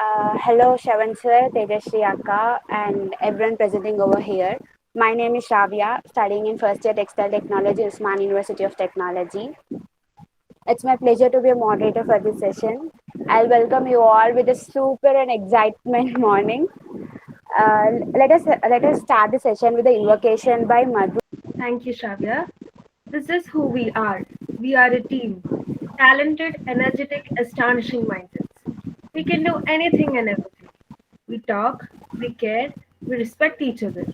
Hello, Shravan sir, Tejashree Akka, and everyone presenting over here. My name is Shravya, studying in first year textile technology, Usman University of Technology. It's my pleasure to be a moderator for this session. I'll welcome you all with a super and excitement morning. Let us start the session with the invocation by Madhu. Thank you, Shravya. This is who we are. We are a team. Talented, energetic, astonishing mindsets. We can do anything and everything. We talk, we care, we respect each other.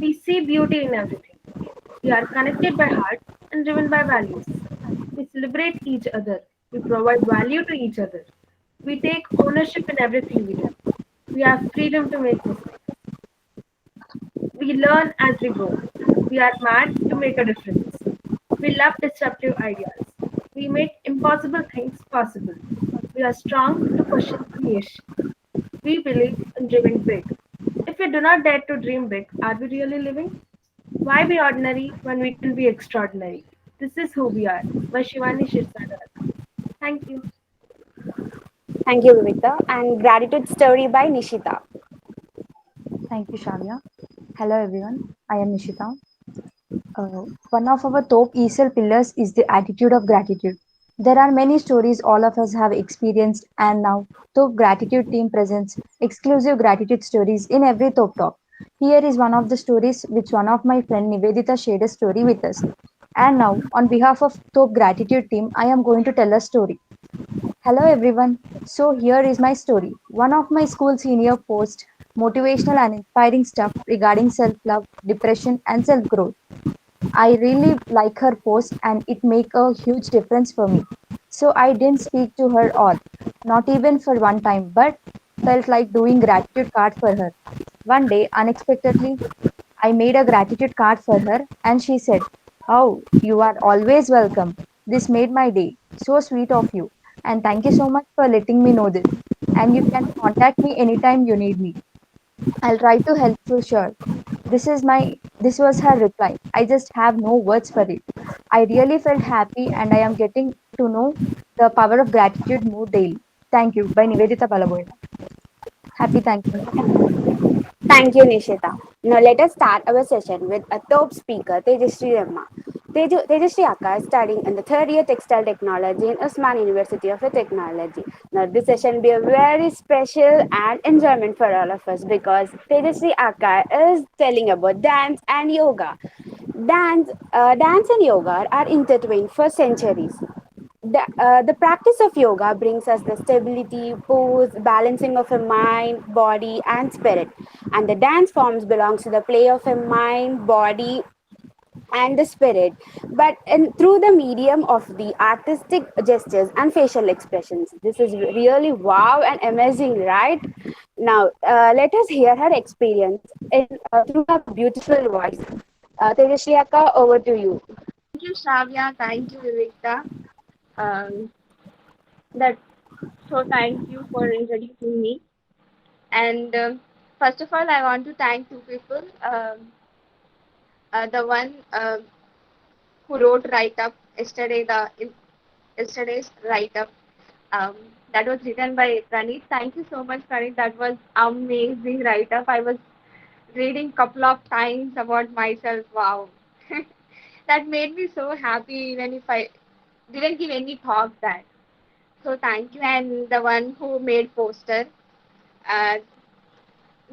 We see beauty in everything. We are connected by heart and driven by values. We celebrate each other. We provide value to each other. We take ownership in everything we do. We have freedom to make mistakes. We learn as we go. We are mad to make a difference. We love disruptive ideas. We make impossible things possible. We are strong to question creation. We believe in dreaming big. If we do not dare to dream big, are we really living? Why be ordinary when we can be extraordinary? This is who we are. By Shivani Shirsadar. Thank you. Thank you, Vivita. And gratitude story by Nishita. Thank you, Shavya. Hello, everyone. I am Nishita. One of our top ESL pillars is the attitude of gratitude. There are many stories all of us have experienced, and now Top Gratitude team presents exclusive gratitude stories in every Top Talk. Here is one of the stories which one of my friend Nivedita shared a story with us. And now, on behalf of Top Gratitude team, I am going to tell a story. Hello everyone. So here is my story. One of my school senior post motivational and inspiring stuff regarding self-love, depression and self-growth. I really like her post and it make a huge difference for me. So I didn't speak to her all, not even for one time, but felt like doing gratitude card for her. One day, unexpectedly, I made a gratitude card for her and she said, "Oh, you are always welcome. This made my day. So sweet of you. And thank you so much for letting me know this. And you can contact me anytime you need me. I'll try to help for sure." This was her reply. I just have no words for it. I really felt happy and I am getting to know the power of gratitude more daily. Thank you. By Nivedita Balaboina. Happy Thanksgiving. Thank you, Nishita. Now let us start our session with a top speaker, Tejashree Ramma. Tejashree Akka is studying in the third year textile technology in Usman University of Technology. Now this session will be a very special and enjoyment for all of us because Tejashree Akka is telling about dance and yoga. Dance and yoga are intertwined for centuries. The practice of yoga brings us the stability, pose, balancing of a mind, body, and spirit. And the dance forms belongs to the play of a mind, body, and the spirit, but through the medium of the artistic gestures and facial expressions. This is really wow and amazing, right? Now, let us hear her experience through her beautiful voice. Tejashree Akka, over to you. Thank you, Shravya. Thank you, Vivekta. Um, that thank you for introducing me. And first of all, I want to thank two people. The one who wrote write up yesterday, yesterday's write up um, that was written by Pranit. Thank you so much, Pranit. That was amazing write up. I was reading couple of times about myself. Wow, that made me so happy. Even if I didn't give any thought that. So thank you. And the one who made poster, uh,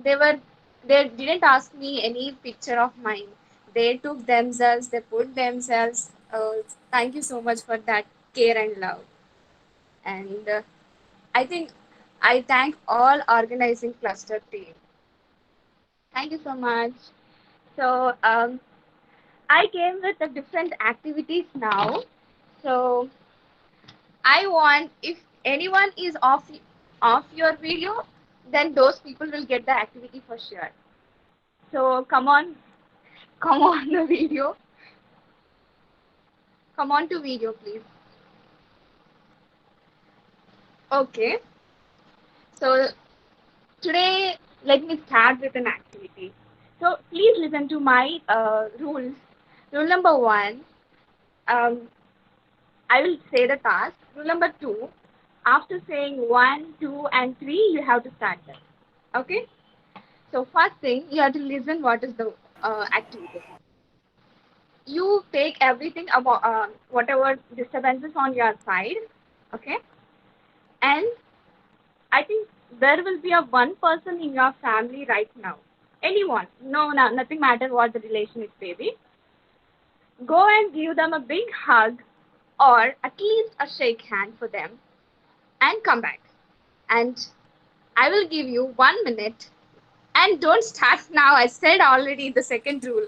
they were they didn't ask me any picture of mine. They took themselves. They put themselves. Thank you so much for that care and love. And I think I thank all organizing cluster team. Thank you so much. So I came with the different activities now. So I want if anyone is off your video, then those people will get the activity for sure. So come on the video, come on to video, please. Okay. So today, let me start with an activity. So please listen to my rules. Rule number one, um, I will say the task. Rule number two, After saying 1, 2, and 3, you have to start them. Okay? So first thing, you have to listen what is the activity. You take everything about whatever disturbances on your side, okay? And I think there will be a one person in your family right now. Anyone. No, no, nothing matter what the relation is, baby. Go and give them a big hug or at least a shake hand for them and come back. And I will give you 1 minute. And don't start now. I said already the second rule.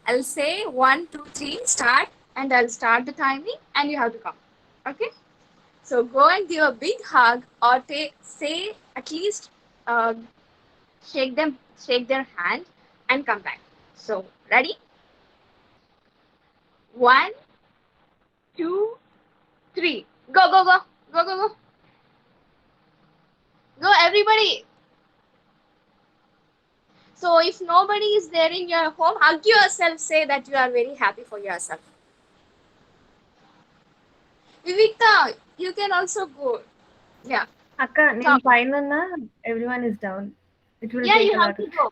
I'll say 1, 2, 3, start, and I'll start the timing, and you have to come. Okay? So go and give a big hug, or say at least uh, shake their hand, and come back. So ready? 1, 2, 3. Go, go, go, go, go, go, go, everybody. So if nobody is there in your home, hug yourself. Say that you are very happy for yourself. Vivita, you can also go. Yeah, Akka, నేను come. పైన ఉన్నా, everyone is down. It will Yeah, take you a have lot to of. go.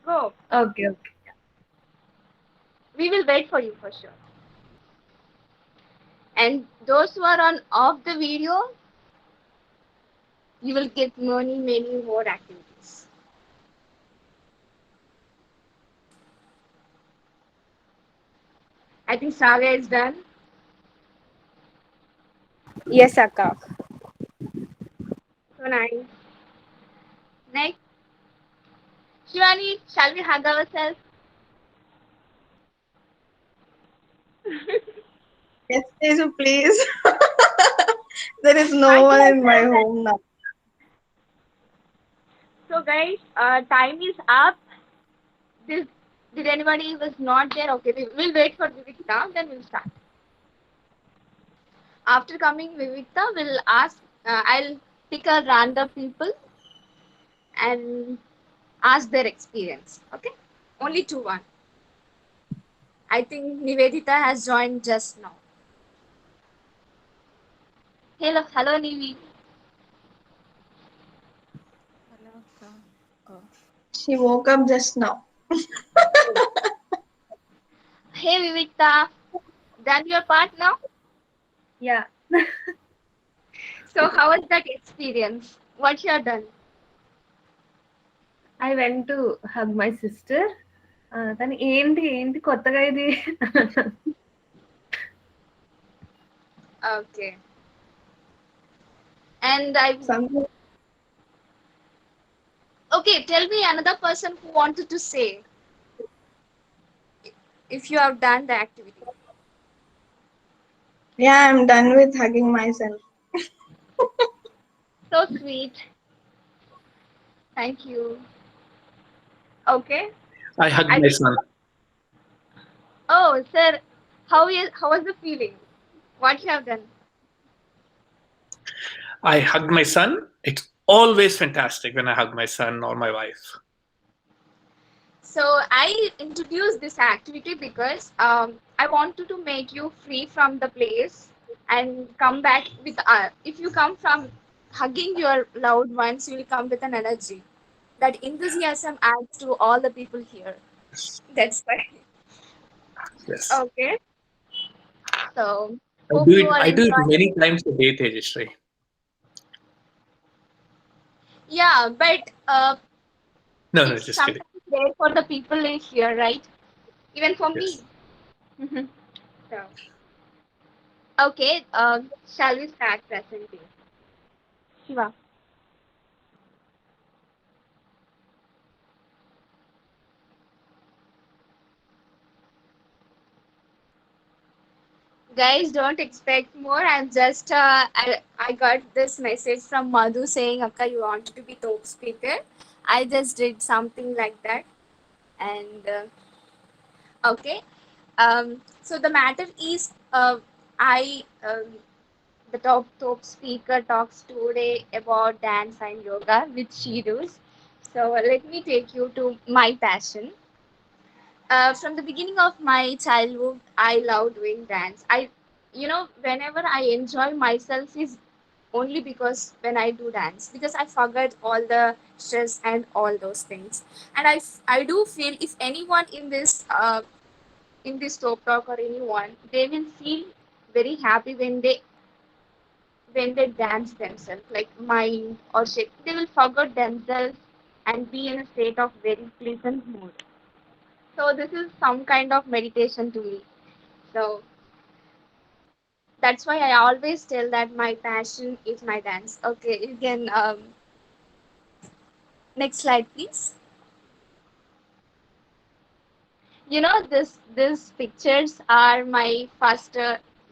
Go. Okay, okay. We will wait for you for sure. And those who are on off the video, you will get many, many more activities. I think Saga is done. Yes, Akka. So nice. Next, Shivani, shall we hug ourselves? Yes, Teju, please. There is no Hug one in my yourself. home now. So guys, time is up. This, did anybody was not there? Okay, we'll wait for Vivita, then we'll start. After coming Vivita, we'll ask. I'll pick a random people and ask their experience. Okay, only two one. I think Nivedita has joined just now. Hello, hello, Nivi. She woke up just now. Hey, Vivita. Done your part now. Yeah. So, how was that experience? What you have done? I went to hug my sister. తను ఏంటి ఏంటి కొత్తగా ఇది. Okay. And I. Something. Okay, tell me another person who wanted to say if you have done the activity. Yeah, I'm done with hugging myself. So sweet. Thank you. Okay. I hugged I my think. son. Oh, sir, how was the feeling? What you have done? I hugged my son. It's always fantastic when I hug my son or my wife. So I introduced this activity because I wanted to make you free from the place and come back with. If you come from hugging your loved ones, you will come with an energy. That enthusiasm adds to all the people here. That's why. Yes. Okay. So I hope do you it are I do it enjoying. many times a day, Tejashree. Yeah, but No, no, it's just kidding. sometimes rare for the people in here, right? Even for me. Yes. So, okay. Shall we start presenting? Shiva. Guys, don't expect more. I got this message from Madhu saying, Akka, you wanted to be top speaker. I just did something like that. And okay. So the matter is, I the top speaker talks today about dance and yoga, which she does. So let me take you to my passion. From the beginning of my childhood, I love doing dance. Whenever I enjoy myself is only because when I do dance, because I forget all the stress and all those things. And I do feel if anyone in this top talk or anyone, they will feel very happy when they dance themselves, like mind or shake. They will forget themselves and be in a state of very pleasant mood. So this is some kind of meditation to me. So that's why I always tell that my passion is my dance. Okay, you can next slide, please. You know, these pictures are my first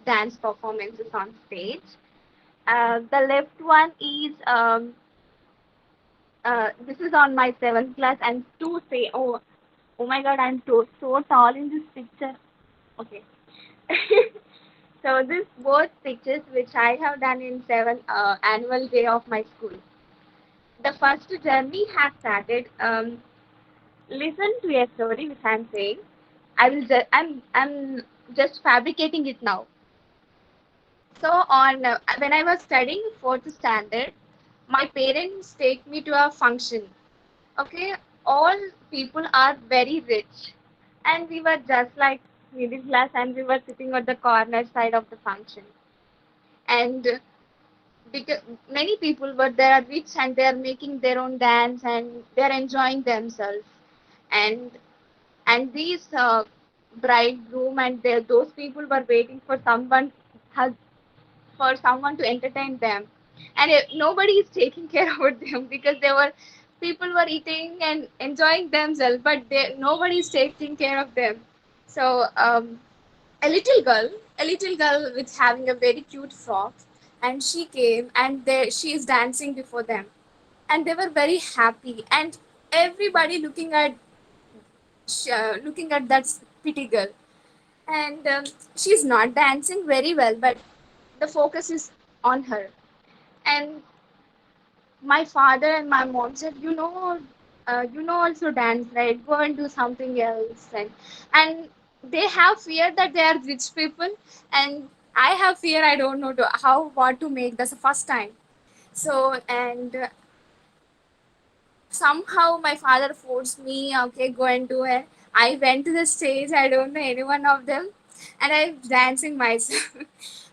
dance performances on stage. The left one is this is on my seventh class, and to say, oh my God, I'm so tall in this picture. Okay. So this both pictures which I have done in seven annual day of my school. The first journey has started. Listen to a story which I'm saying. I'm just fabricating it now. So on when I was studying fourth standard, my parents take me to a function. Okay, all people are very rich, and we were just like middle class, and we were sitting at the corner side of the function. And because many people were there are rich and they are making their own dance and they are enjoying themselves. And these bridegroom and those people were waiting for someone to entertain them, and nobody is taking care of them because they were people were eating and enjoying themselves, but nobody is taking care of them. So a little girl a little girl with having a very cute frock, and she came and she is dancing before them, and they were very happy, and everybody looking at that pretty girl. And she's not dancing very well, but the focus is on her. And my father and my mom said, you know also dance, right? Go and do something else. And they have fear that they are rich people, and I have fear I don't know how what to make. That's the first time. So and somehow my father forced me, okay, go and do it. I went to the stage. I don't know any one of them, and I'm dancing myself.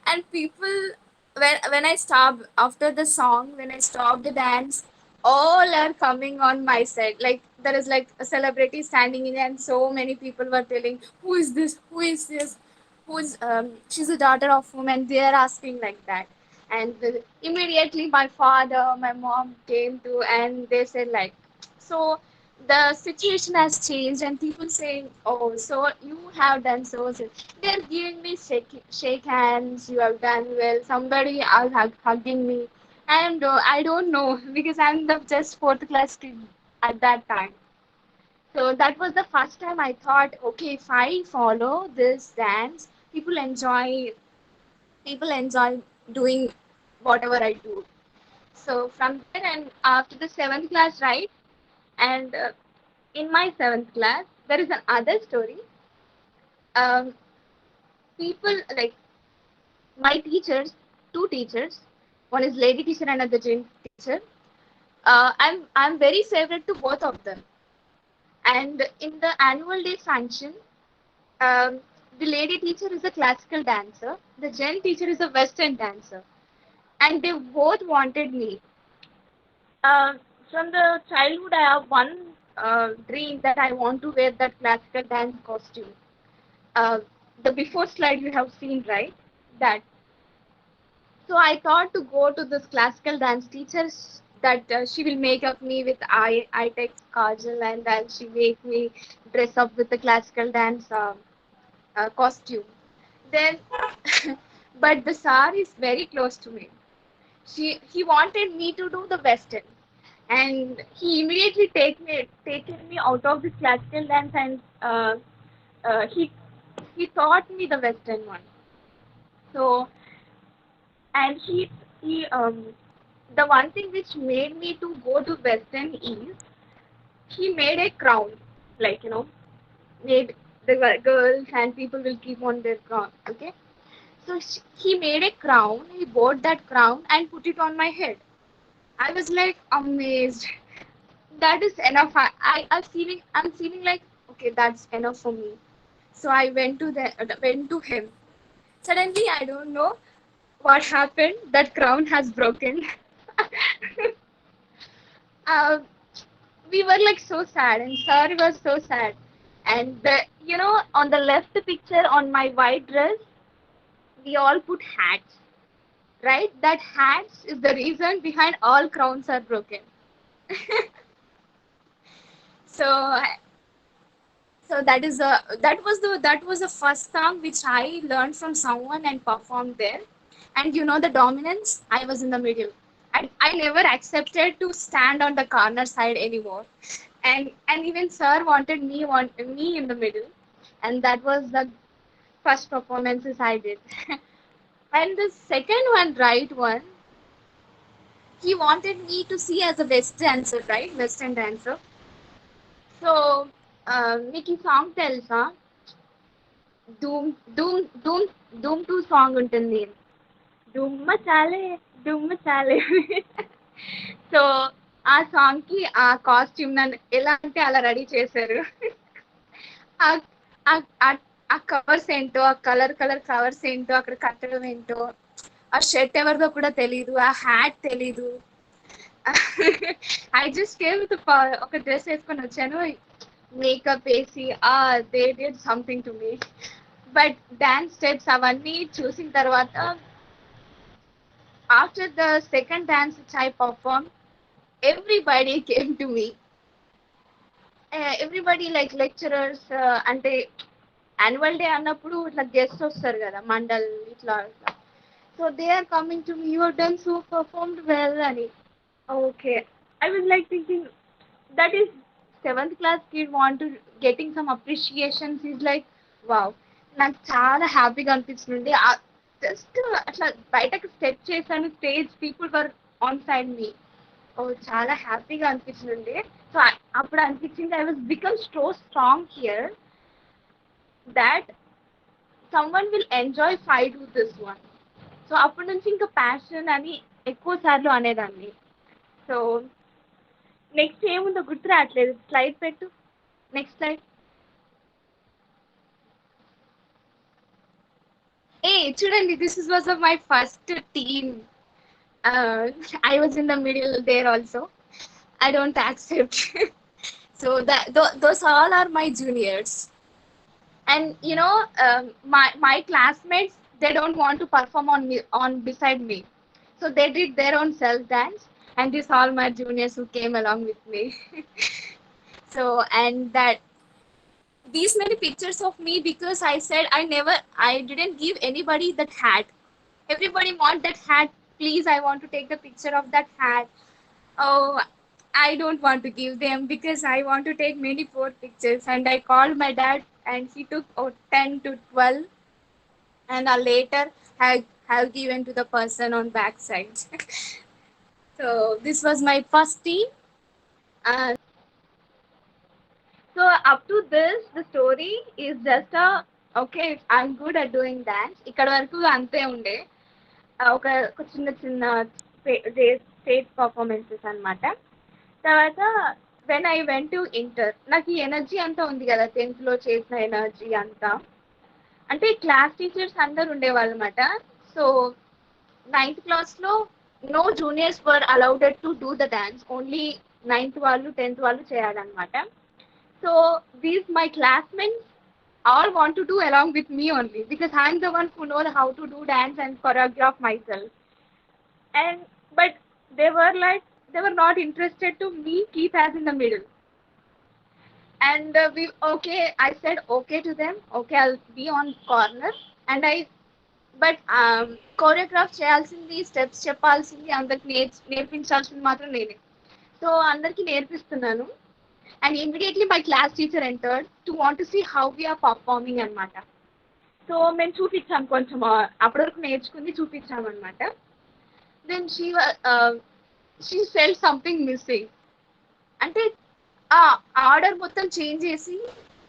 And people, when I stop after the song, when I stop the dance, all are coming on my side. Like there is like a celebrity standing in, and so many people were telling, "Who is this? Who is this? Who's she's the daughter of whom?" And they are asking like that. And immediately my father, my mom came to, and they said like, so the situation has changed, and people saying, oh, so you have done so. They're giving me shake hands, you have done well, somebody are hugging me. And I don't know because I'm the just fourth class kid at that time. So that was the first time I thought, okay, if I follow this dance, people enjoy doing whatever I do. So from there, and after the seventh class, right? And in my seventh class, there is another story. Um, People like my teachers, two teachers, one is lady teacher and another gent teacher. I'm very favorite to both of them. And in the annual day function, um, the lady teacher is a classical dancer, the gent teacher is a western dancer, and they both wanted me. Uh, from the childhood, I have one dream that I want to wear that classical dance costume. Uh, the before slide you have seen, right? That. So I thought to go to this classical dance teacher that she will make up me with eye text kajal, and then she make me dress up with the classical dance costume. Then, but the sar is very close to me. He wanted me to do the western, and he immediately taken me out of this classical dance, and he taught me the western one. So and he the one thing which made me to go to western is he made a crown, like made the girls and people will keep on their crown. Okay, So he made a crown. He bought that crown and put it on my head. I was like amazed. That is enough. I'm feeling like okay, that's enough for me. So I went to him. Suddenly, I don't know what happened. That crown has broken. uh, we were like so sad, and sir was so sad. And on the left picture on my white dress, we all put hats, right? That hats is the reason behind all crowns are broken. So that was the first song which I learned from someone and performed there. And the dominance, I was in the middle. I never accepted to stand on the corner side anymore. And even sir wanted me in the middle. And that was the first performances I did. And the second one, right one, he wanted me to see as a West dancer, right? Western dancer. So, మీకు ఈ song తెలుసా? ధూమ్ ధూమ్ ధూమ్ ధూమ్ 2 song ఉంటుంది. దుమ్మ చాలే దుమ్మ చాలే. So ఆ song కి ఆ costume నన్ను ఎలా అంటే అలా రెడీ చేశారు. ఆ- ఆ- ఆ- ఆ కవర్స్ ఏంటో, ఆ కలర్ కవర్స్ ఏంటో, అక్కడ కట్టడం ఏంటో, ఆ షర్ట్ ఎవరిదో కూడా తెలీదు, ఆ హ్యాట్ తెలీదు. ఐ జస్ట్ కేమ్ విత్ ఒక డ్రెస్ వేసుకొని వచ్చాను, మేకప్ వేసి they did something to me. But dance steps అవన్నీ చూసిన తర్వాత, after the second dance which I perform, everybody came to me. Everybody like lecturers, అంటే యాన్యువల్ డే అన్నప్పుడు ఇట్లా గెస్ట్ వస్తారు కదా మండల్ ఇట్లా ఇట్లా. So they are coming to me, you have done so performed well అని. Okay, I was like thinking that is 7th class kid want to getting some appreciations is like wow. నాకు చాలా హ్యాపీగా అనిపించింది. జస్ట్ అట్లా బయటకు step చేశాను, stage people were on side me. ఓ చాలా హ్యాపీగా అనిపించింది. సో అప్పుడు అనిపించింది I was become so strong here that someone will enjoy if I do this one. So అప్పటి నుంచి ఇంకా ప్యాషన్ అని ఎక్కువ సార్లు అనేదాన్ని. సో నెక్స్ట్ ఏముందో గుర్తు రావట్లేదు. స్లైడ్ పెట్టు, నెక్స్ట్ స్లైడ్. చూడండి, this was my first team. I was in the middle there also. I don't accept. So those all are my juniors. And my classmates, they don't want to perform on beside me. So they did their own self dance, and these all my juniors who came along with me. So, and that these many pictures of me, because I didn't give anybody that hat. Everybody want that hat. Please, I want to take the picture of that hat. Oh, I don't want to give them because I want to take many more pictures. And I called my dad, and he took 10 to 12, and later have given to the person on backside. So this was my first team. Uh, so up to this, the story is just okay, I'm good at doing dance. ఇక్కడ వరకు అంతే ఉండే. ఒక చిన్న చిన్న state performances అన్నమాట. తర్వాత when I went to inter, నాకు ఈ ఎనర్జీ అంతా ఉంది కదా 10th లో చేసిన ఎనర్జీ అంతా. అంటే క్లాస్ టీచర్స్ అందరు ఉండేవాళ్ళు అనమాట. సో 9th క్లాస్లో no juniors were allowed to do the dance, only 9th వాళ్ళు 10th వాళ్ళు చేయాలన్నమాట. So these my classmates all want to do along with me only, because I'm the one who know how to do dance and choreograph myself. But they were not interested to me keep as in the middle. And I said okay to them. Okay, I'll be on corner. And but choreograph చేయాల్సింది, steps చెప్పాల్సింది, అందరికి నేర్పించాల్సింది మాత్రం నేనే. So అందరికి నేర్పిస్తున్నాను. And immediately my class teacher entered to want to see how we are performing అనమాట. So మేము చూపించాం, కొంచెం అప్పటి వరకు నేర్చుకుంది చూపించాం అనమాట. Then she felt something missing. అంటే ఆ ఆర్డర్ మొత్తం చేంజ్ చేసి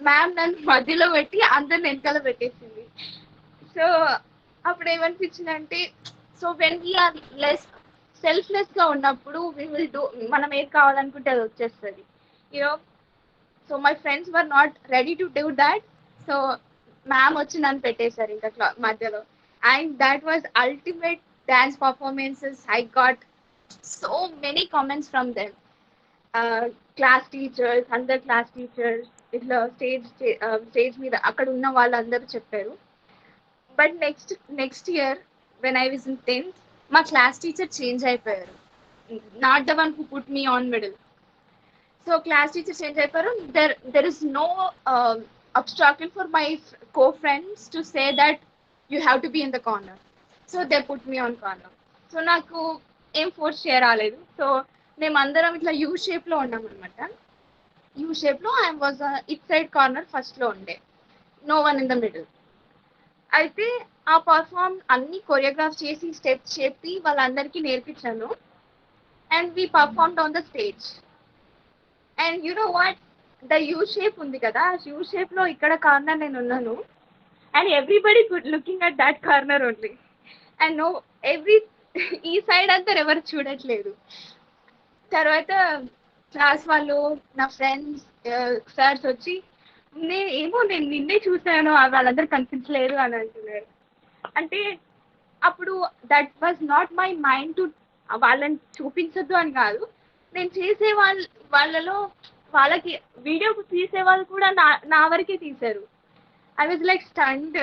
మ్యామ్ నన్ను మధ్యలో పెట్టి అందరిని వెనకాల పెట్టేసింది. సో అప్పుడు ఏమనిపించిందంటే సో వెన్ వీఆర్ లెస్ సెల్ఫ్లెస్గా ఉన్నప్పుడు వీ విల్ డూ మనం ఏది కావాలనుకుంటే అది వచ్చేస్తుంది you know so my friends were not ready to do that so ma'am వచ్చి నన్ను పెట్టేశారు ఇంకా మధ్యలో and that was ultimate dance performances I got so many comments from them class teachers అందరు క్లాస్ టీచర్స్ ఇట్లా స్టేజ్ మీద అక్కడ ఉన్న వాళ్ళందరూ చెప్పారు but next year when I was in 10th మా క్లాస్ టీచర్ చేంజ్ అయిపోయారు not the one who put me on middle so class teacher change అయిపోయారు there is no obstacle for my co-friends to say that you have to be in the corner so they put me on corner so నాకు ఏం force చేయరాలేదు so మేమందరం ఇట్లా you షేప్లో ఉన్నాం అనమాట U షేప్లో I was it side corner ఫస్ట్లో ఉండే no one in the middle అయితే ఆ పర్ఫామ్ అన్ని కొరియోగ్రాఫ్ చేసి స్టెప్స్ చెప్పి వాళ్ళందరికీ నేర్పించాను and we performed on the stage and you know what the U shape ఉంది కదా యూ షేప్లో ఇక్కడ కార్నర్ నేను ఉన్నాను and everybody looking at that corner only and no every ఈ సైడ్ అంతా ఎవరు చూడట్లేదు తర్వాత క్లాస్ వాళ్ళు నా ఫ్రెండ్స్ సార్స్ వచ్చి నేను నిన్నే చూసాను వాళ్ళందరూ కనిపించలేరు అని అంటున్నారు అంటే అప్పుడు that was not my mind to వాళ్ళని చూపించద్దు అని కాదు నేను చేసే వాళ్ళలో వాళ్ళకి వీడియో తీసే వాళ్ళు కూడా నా వరకే తీశారు I was like stunned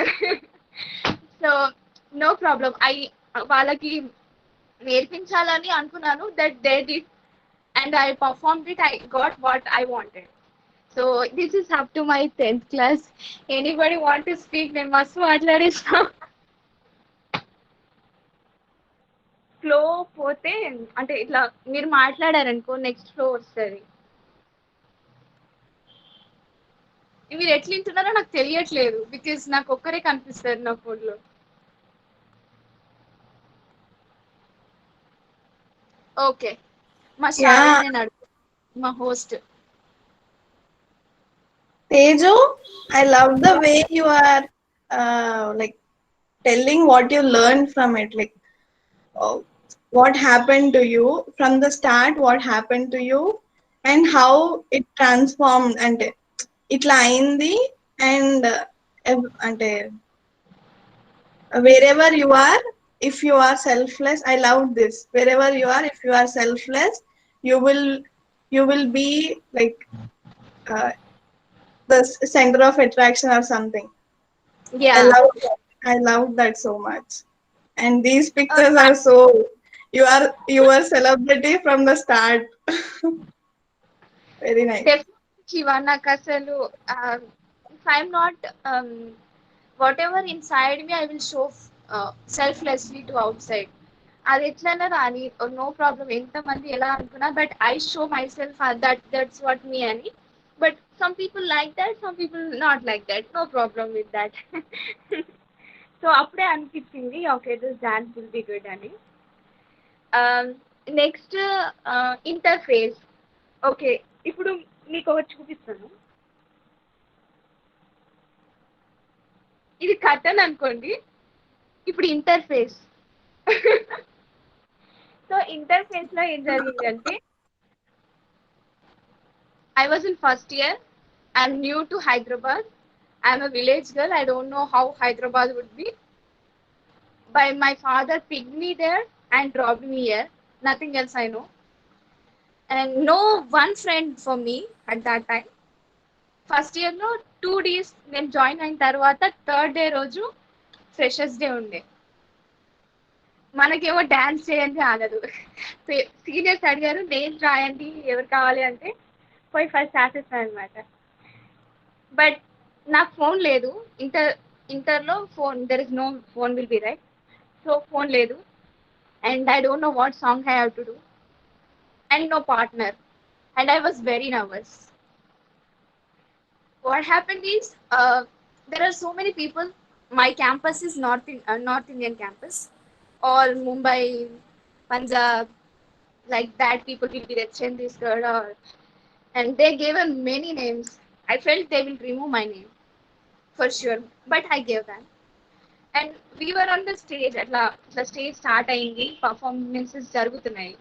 so no problem వాళ్ళకి నేర్పించాలని అనుకున్నాను that they did and I performed it. I got what I wanted. So this is up to my 10th class. Anybody want to speak? Then must మాట్లాడేస్తా flow పోతే అంటే ఇట్లా మీరు మాట్లాడారనుకో next flow వస్తుంది మీరు ఎట్లా వింటున్నారో నాకు తెలియట్లేదు బికాజ్ నాకు ఒక్కరే కనిపిస్తారు నా ఫోన్లో ఓకే మా శ్రావణి నేను మా host. Tejo, I love the way you are like telling what you learned from it, like what happened to you from the start, what happened to you, and how it transformed and itla ayindi and ante wherever you are, if you are selfless, I love this. Wherever you are, if you are selfless, you will be like the center of attraction or something. Yeah, I love that so much. And these pictures are so you are celebrity from the start. Very nice. Definitely నాకు అసలు if I'm not whatever inside me I will show selflessly to outside అది ఎట్లన్నా రాని no problem ఎంతమంది ఎలా అనుకున్నా but I show myself that's what me అని but some people like that some people not like that no problem with that so అప్పుడే అనిపించింది okay this dance will be good అని next interface okay ఇప్పుడు మీకు ఒకటి చూపిస్తాను ఇది కటన్ అనుకోండి ఇప్పుడు ఇంటర్ఫేస్ సో ఇంటర్ఫేస్ లో ఏం జరిగిందంటే I was in first year. I'm new to Hyderabad. I'm a village girl. I don't know how Hyderabad would be. But my father picked me there and dropped me here. Nothing else I know. And no one friend for me at that time. First year no 2 days నేను join అయిన తర్వాత third day రోజు freshers day ఉండే మనకేమో dance చేయండి ఆగదు seniors అడిగారు names రాయండి ఎవరు కావాలి అంటే పోయి ఫస్ట్ రాసేస్తాను అనమాట బట్ నాకు ఫోన్ లేదు ఇంటర్లో phone there is no phone will be right so phone లేదు and I don't know what song I have to do and no partner and I was very nervous what happened is there are so many people my campus is north Indian campus all Mumbai Punjab like that people will be there Chandigarh and they gave many names I felt they will remove my name for sure but I gave them and we're on the stage. అట్లా stage start అయింది, performances జరుగుతున్నాయి.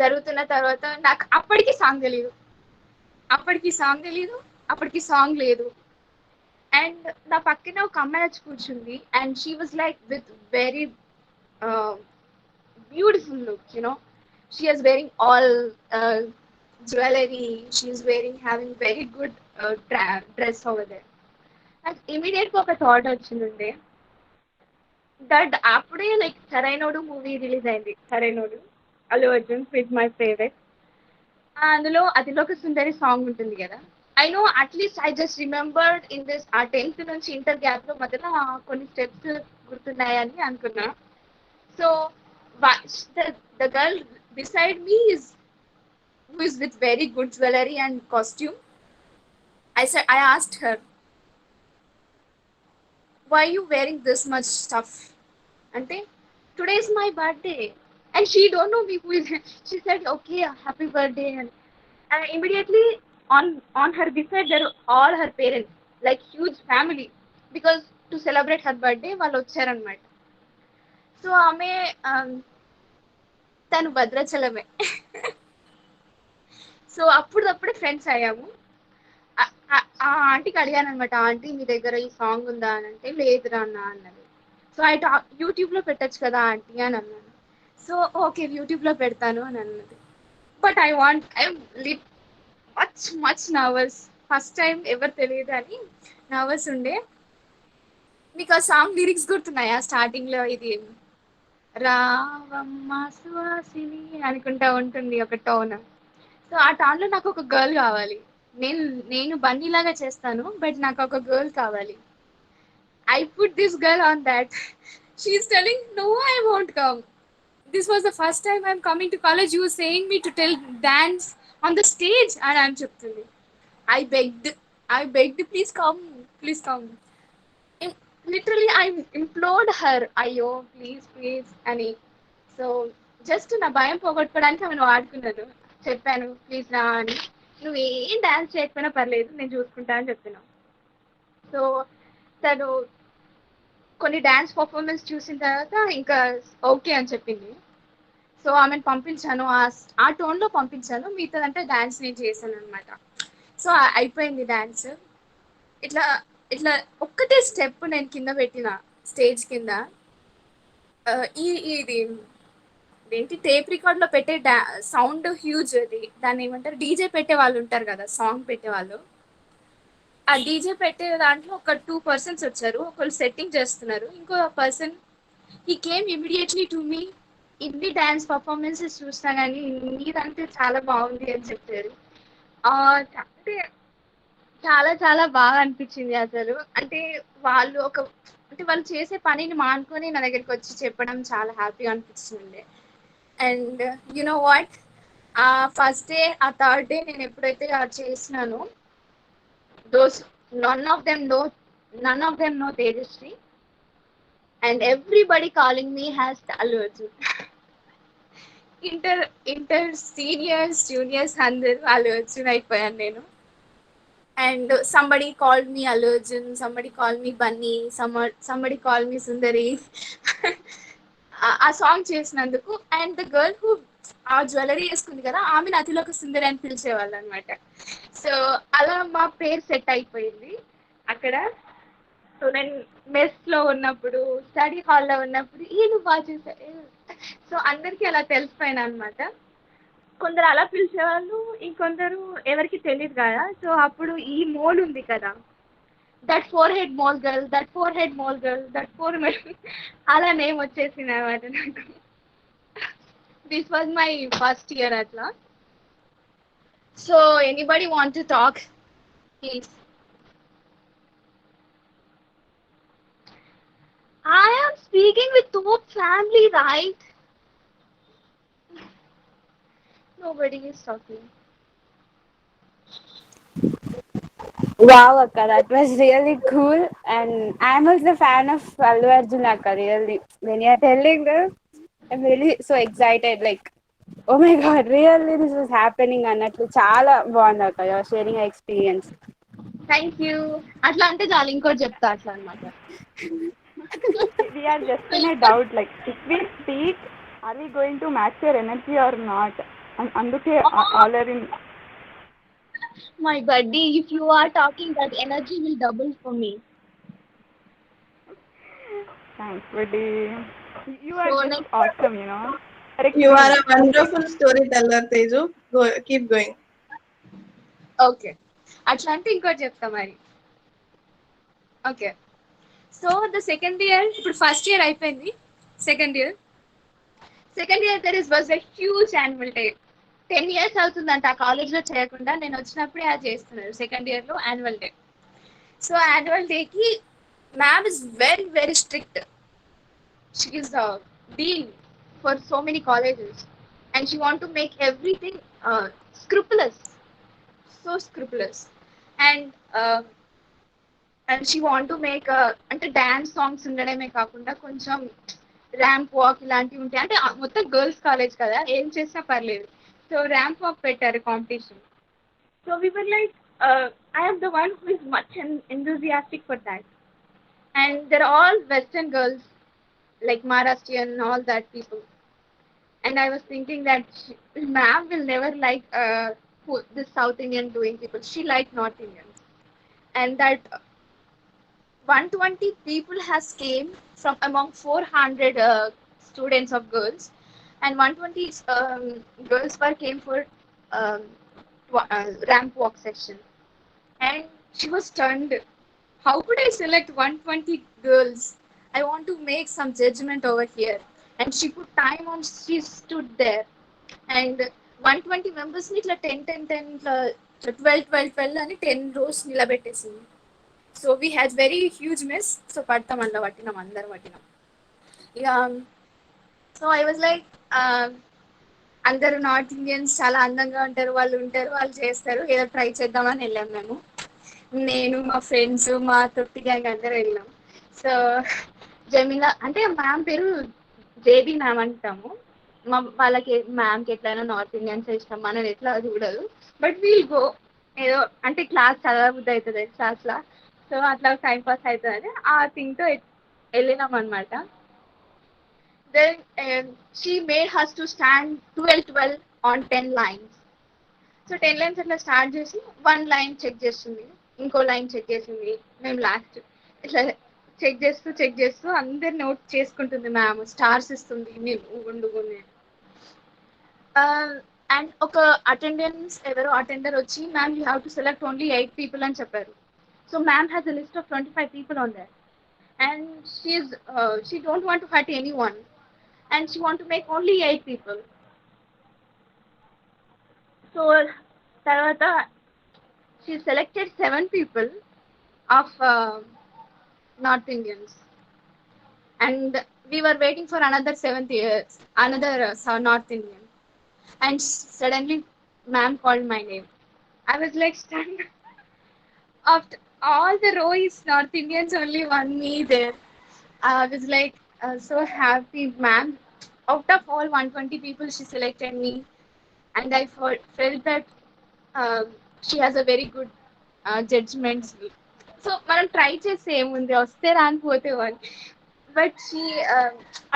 జరుగుతున్న తర్వాత నాకు అప్పటికి song తెలియదు, అప్పటికి song లేదు. అండ్ నా పక్కన ఒక అమ్మాయి వచ్చి కూర్చుంది, and she was like with very beautiful look, she is wearing all jewelry, she is wearing, having very good dress over there. నాకు ఇమీడియట్ గా ఒక థాట్ వచ్చిందండి, దట్ అప్పుడే లైక్ సరైనోడు మూవీ రిలీజ్ అయింది. Sarrainodu, Allu Arjun with my favourite. అందులో Athiloka Sundari song ఉంటుంది కదా. I know at least I just remembered in this ఆ 10th నుంచి ఇంటర్ గ్యాప్ లో మధ్యలో కొన్ని స్టెప్స్ గుర్తున్నాయని అనుకున్నా. So the girl beside me is who is with very good jewelry and costume. I asked her, why are you wearing this much stuff? Ante, today is my birthday. And she don't know me who is. She said, okay, happy birthday. And immediately on her beside there are all her parents, like huge family, because to celebrate her birthday వాళ్ళు వచ్చారనమాట. So ఆమె తను భద్రాచలమే. So అప్పుడప్పుడే friends అయ్యాము. ఆ ఆంటీకి అడిగాను అనమాట, ఆంటీ మీ దగ్గర ఈ సాంగ్ ఉందా అని అంటే, లేదురా అన్న అన్నది. సో యూట్యూబ్లో పెట్టచ్చు కదా ఆంటీ అని అన్నాను. సో ఓకే యూట్యూబ్లో పెడతాను అని అన్నది. But I'm much nervous. First time ఎవరు తెలియదు అని నర్వస్ ఉండే. మీకు ఆ సాంగ్ లిరిక్స్ గుర్తున్నాయా? స్టార్టింగ్లో ఇది రావమ్మ సువాసిని అనుకుంటా ఉంటుంది ఒక టోన్. సో ఆ టౌన్లో నాకు ఒక గర్ల్ కావాలి. నేను బన్నీ లాగా చేస్తాను, బట్ నాకు ఒక గర్ల్ కావాలి. I put this girl on that. She's telling no, I won't come. This was the first time I'm coming to college. You saying me to tell dance on the stage అని ఆమె చెప్తుంది. I begged please come. Literally I implored her, అయ్యో please అని. So just నా భయం పోగొట్టుకోవడానికి ఆమెను వాడుకున్నాను. చెప్పాను ప్లీజ్ రా అని, నువ్వు ఏం డాన్స్ చేయకపోయినా పర్లేదు నేను చూసుకుంటా అని చెప్పినావు. సో తను కొన్ని డాన్స్ పర్ఫార్మెన్స్ చూసిన తర్వాత ఇంకా ఓకే అని చెప్పింది. సో ఆమెను పంపించాను, ఆ టోన్లో పంపించాను. మిగతాదంటే డాన్స్ నేను చేశాను అనమాట. సో అయిపోయింది డాన్స్. ఇట్లా ఒక్కటే స్టెప్ నేను కింద పెట్టిన స్టేజ్ కింద. ఇది ఏంటి టేప్ రికార్డ్లో పెట్టే సౌండ్ హ్యూజ్, అది దాన్ని ఏమంటారు, డీజే పెట్టే వాళ్ళు ఉంటారు కదా, సాంగ్ పెట్టేవాళ్ళు. ఆ డీజే పెట్టే దాంట్లో ఒక 2 persons వచ్చారు. ఒకళ్ళు సెట్టింగ్ చేస్తున్నారు, ఇంకో పర్సన్ ఈ కేమ్ ఇమీడియట్లీ టు మీ. ఇన్ని డ్యాన్స్ పర్ఫార్మెన్సెస్ చూసినా కానీ నీదంటే చాలా బాగుంది అని చెప్పారు. అంటే చాలా చాలా బాగా అనిపించింది అసలు. అంటే వాళ్ళు వాళ్ళు చేసే పనిని మానుకొని నా దగ్గరికి వచ్చి చెప్పడం చాలా హ్యాపీగా అనిపించింది. అండ్ యు నో వాట్, ఆ ఫస్ట్ డే ఆ థర్డ్ డే నేను ఎప్పుడైతే చేసినానో, those none of them know Tejaswi, and everybody calling me has Allu Arjun. Inter seniors juniors అందరూ అల్లు అర్జున్ అయిపోయాను నేను. And somebody called me Allu Arjun, somebody called me Bunny, somebody called me Sundari. ఆ song చేసినందుకు. And the girl who ఆ jewellery వేసుకుంది కదా, ఆమెను అతిలోక సుందరి అని పిలిచేవాళ్ళు అనమాట. సో అలా మా పేరు సెట్ అయిపోయింది అక్కడ. సో నేను మెస్లో ఉన్నప్పుడు, స్టడీ హాల్లో ఉన్నప్పుడు నువ్వు బాగా చేశారు. సో అందరికీ అలా తెలిసిపోయినా అనమాట. కొందరు అలా పిలిచేవాళ్ళు, ఇంకొందరు ఎవరికి తెలియదు కదా. సో అప్పుడు ఈ మోల్ ఉంది కదా, that forehead mole girl, అలా నేమ్ వచ్చేసింది అనమాట నాకు. This was my first year అట్లా. So anybody want to talk please? I am speaking with Top family, right? Nobody is talking. Wow, Akka, that was really cool. And I'm also a fan of Allu Arjun, Akka, really. When you're telling this, I'm really so excited. Like, oh my God, really this was happening. Annatlu chala bagundi Akka, you're sharing your experience. Thank you. అట్లా అంటే చాలు, ఇంకోటి చెప్తా అట్లా అనమాట. We are just in a doubt, like if we speak, are we going to match your energy or not? And అందుకే all are in. My buddy, if you are talking that energy will double for me. Thanks, buddy. You are So just next, awesome, you know. Correct You me. are a wonderful storyteller, Teju. Go, keep going. Okay, అట్లా అంటే ఇంకోటి చెప్తా మరి. Okay, so the second year, ఇప్పుడు first year అయిపోయింది, second year there is was a huge annual day. 10 years అవుతుందంట ఆ కాలేజ్లో చేయకుండా, నేను వచ్చినప్పుడే అది చేస్తున్నారు సెకండ్ ఇయర్లో యాన్యువల్ డే. సో యాన్యువల్ డేకి ma'am is very very strict. She is the dean for so many colleges, and she want to make everything scrupulous, so scrupulous. And she want to make అంటే dance songs ఉండడమే కాకుండా కొంచెం ramp walk ఇలాంటివి ఉంటాయి. అంటే మొత్తం girls college కదా, ఏం చేసినా పర్లేదు. సో ర్యాంప్ వాక్ పెట్టారు competition. So we were like, I am the one who is much enthusiastic for that. And they're all Western girls, like Maharashtrian and all that people. And I was thinking that ma'am will never like this South Indian doing people. She like North Indians. And that 120 people has came from among 400 students of girls, and 120 girls were came for um, ramp walk session. And she was stunned. How could I select 120 girls? I want to make some judgment over here. And she put time on, she stood there. And 120 members ni itla 10, 10, 10, itla 12, 12, 12 అని 10 rows నిలబెట్టేసింది. So we had very huge miss. So పడతాం అందులో పట్టినాం, అందరం పట్టినాం. ఇక so I was like, అందరూ north Indians చాలా అందంగా ఉంటారు, వాళ్ళు చేస్తారు, ఏదో ట్రై చేద్దామని వెళ్ళాం మేము. నేను, మా ఫ్రెండ్స్, మా తొట్టి గ్యాంగ్ అందరూ వెళ్ళాం. సో జమీలా అంటే మ్యామ్ పేరు జేబీ మ్యామ్ అంటాము. వాళ్ళకి మ్యామ్కి ఎట్లయినా నార్త్ ఇండియన్స్ ఇష్టం, మనని ఎట్లా చూడదు. బట్ వీల్ గో, ఏదో అంటే క్లాస్ చదవబుద్ధి అవుతుంది క్లాస్లో. సో అట్లా టైం పాస్ అవుతుందని ఆ థింగ్తో వెళ్ళినాం అనమాట. Then she made us to stand 12 on 10 lines. So 10 lines అట్లా స్టార్ట్ చేసి 1 line చెక్ చేస్తుంది, ఇంకో లైన్ చెక్ చేసింది, మేము లాస్ట్ ఇట్లా చెక్ చేస్తూ అందరు నోట్ చేసుకుంటుంది మ్యామ్, స్టార్స్ ఇస్తుంది, మేము ఉండుకుని. అండ్ ఒక అటెండర్ వచ్చి, ma'am you have to select only 8 people అని చెప్పారు. So ma'am has a list of 25 people on there, and she don't want to hurt anyone, and she want to make only 8 people. So తర్వాత she selected 7 people of North Indians, and we were waiting for another North Indian, and suddenly ma'am called my name. I was like stunned. After all the row is North Indians, only one me there. I was like so happy. Ma'am, out of all 120 people, she selected me, and I felt that she has a very good judgment. So మనం try చేస్తే ఏముంది, వస్తే రాని పోతే వాళ్ళు. But she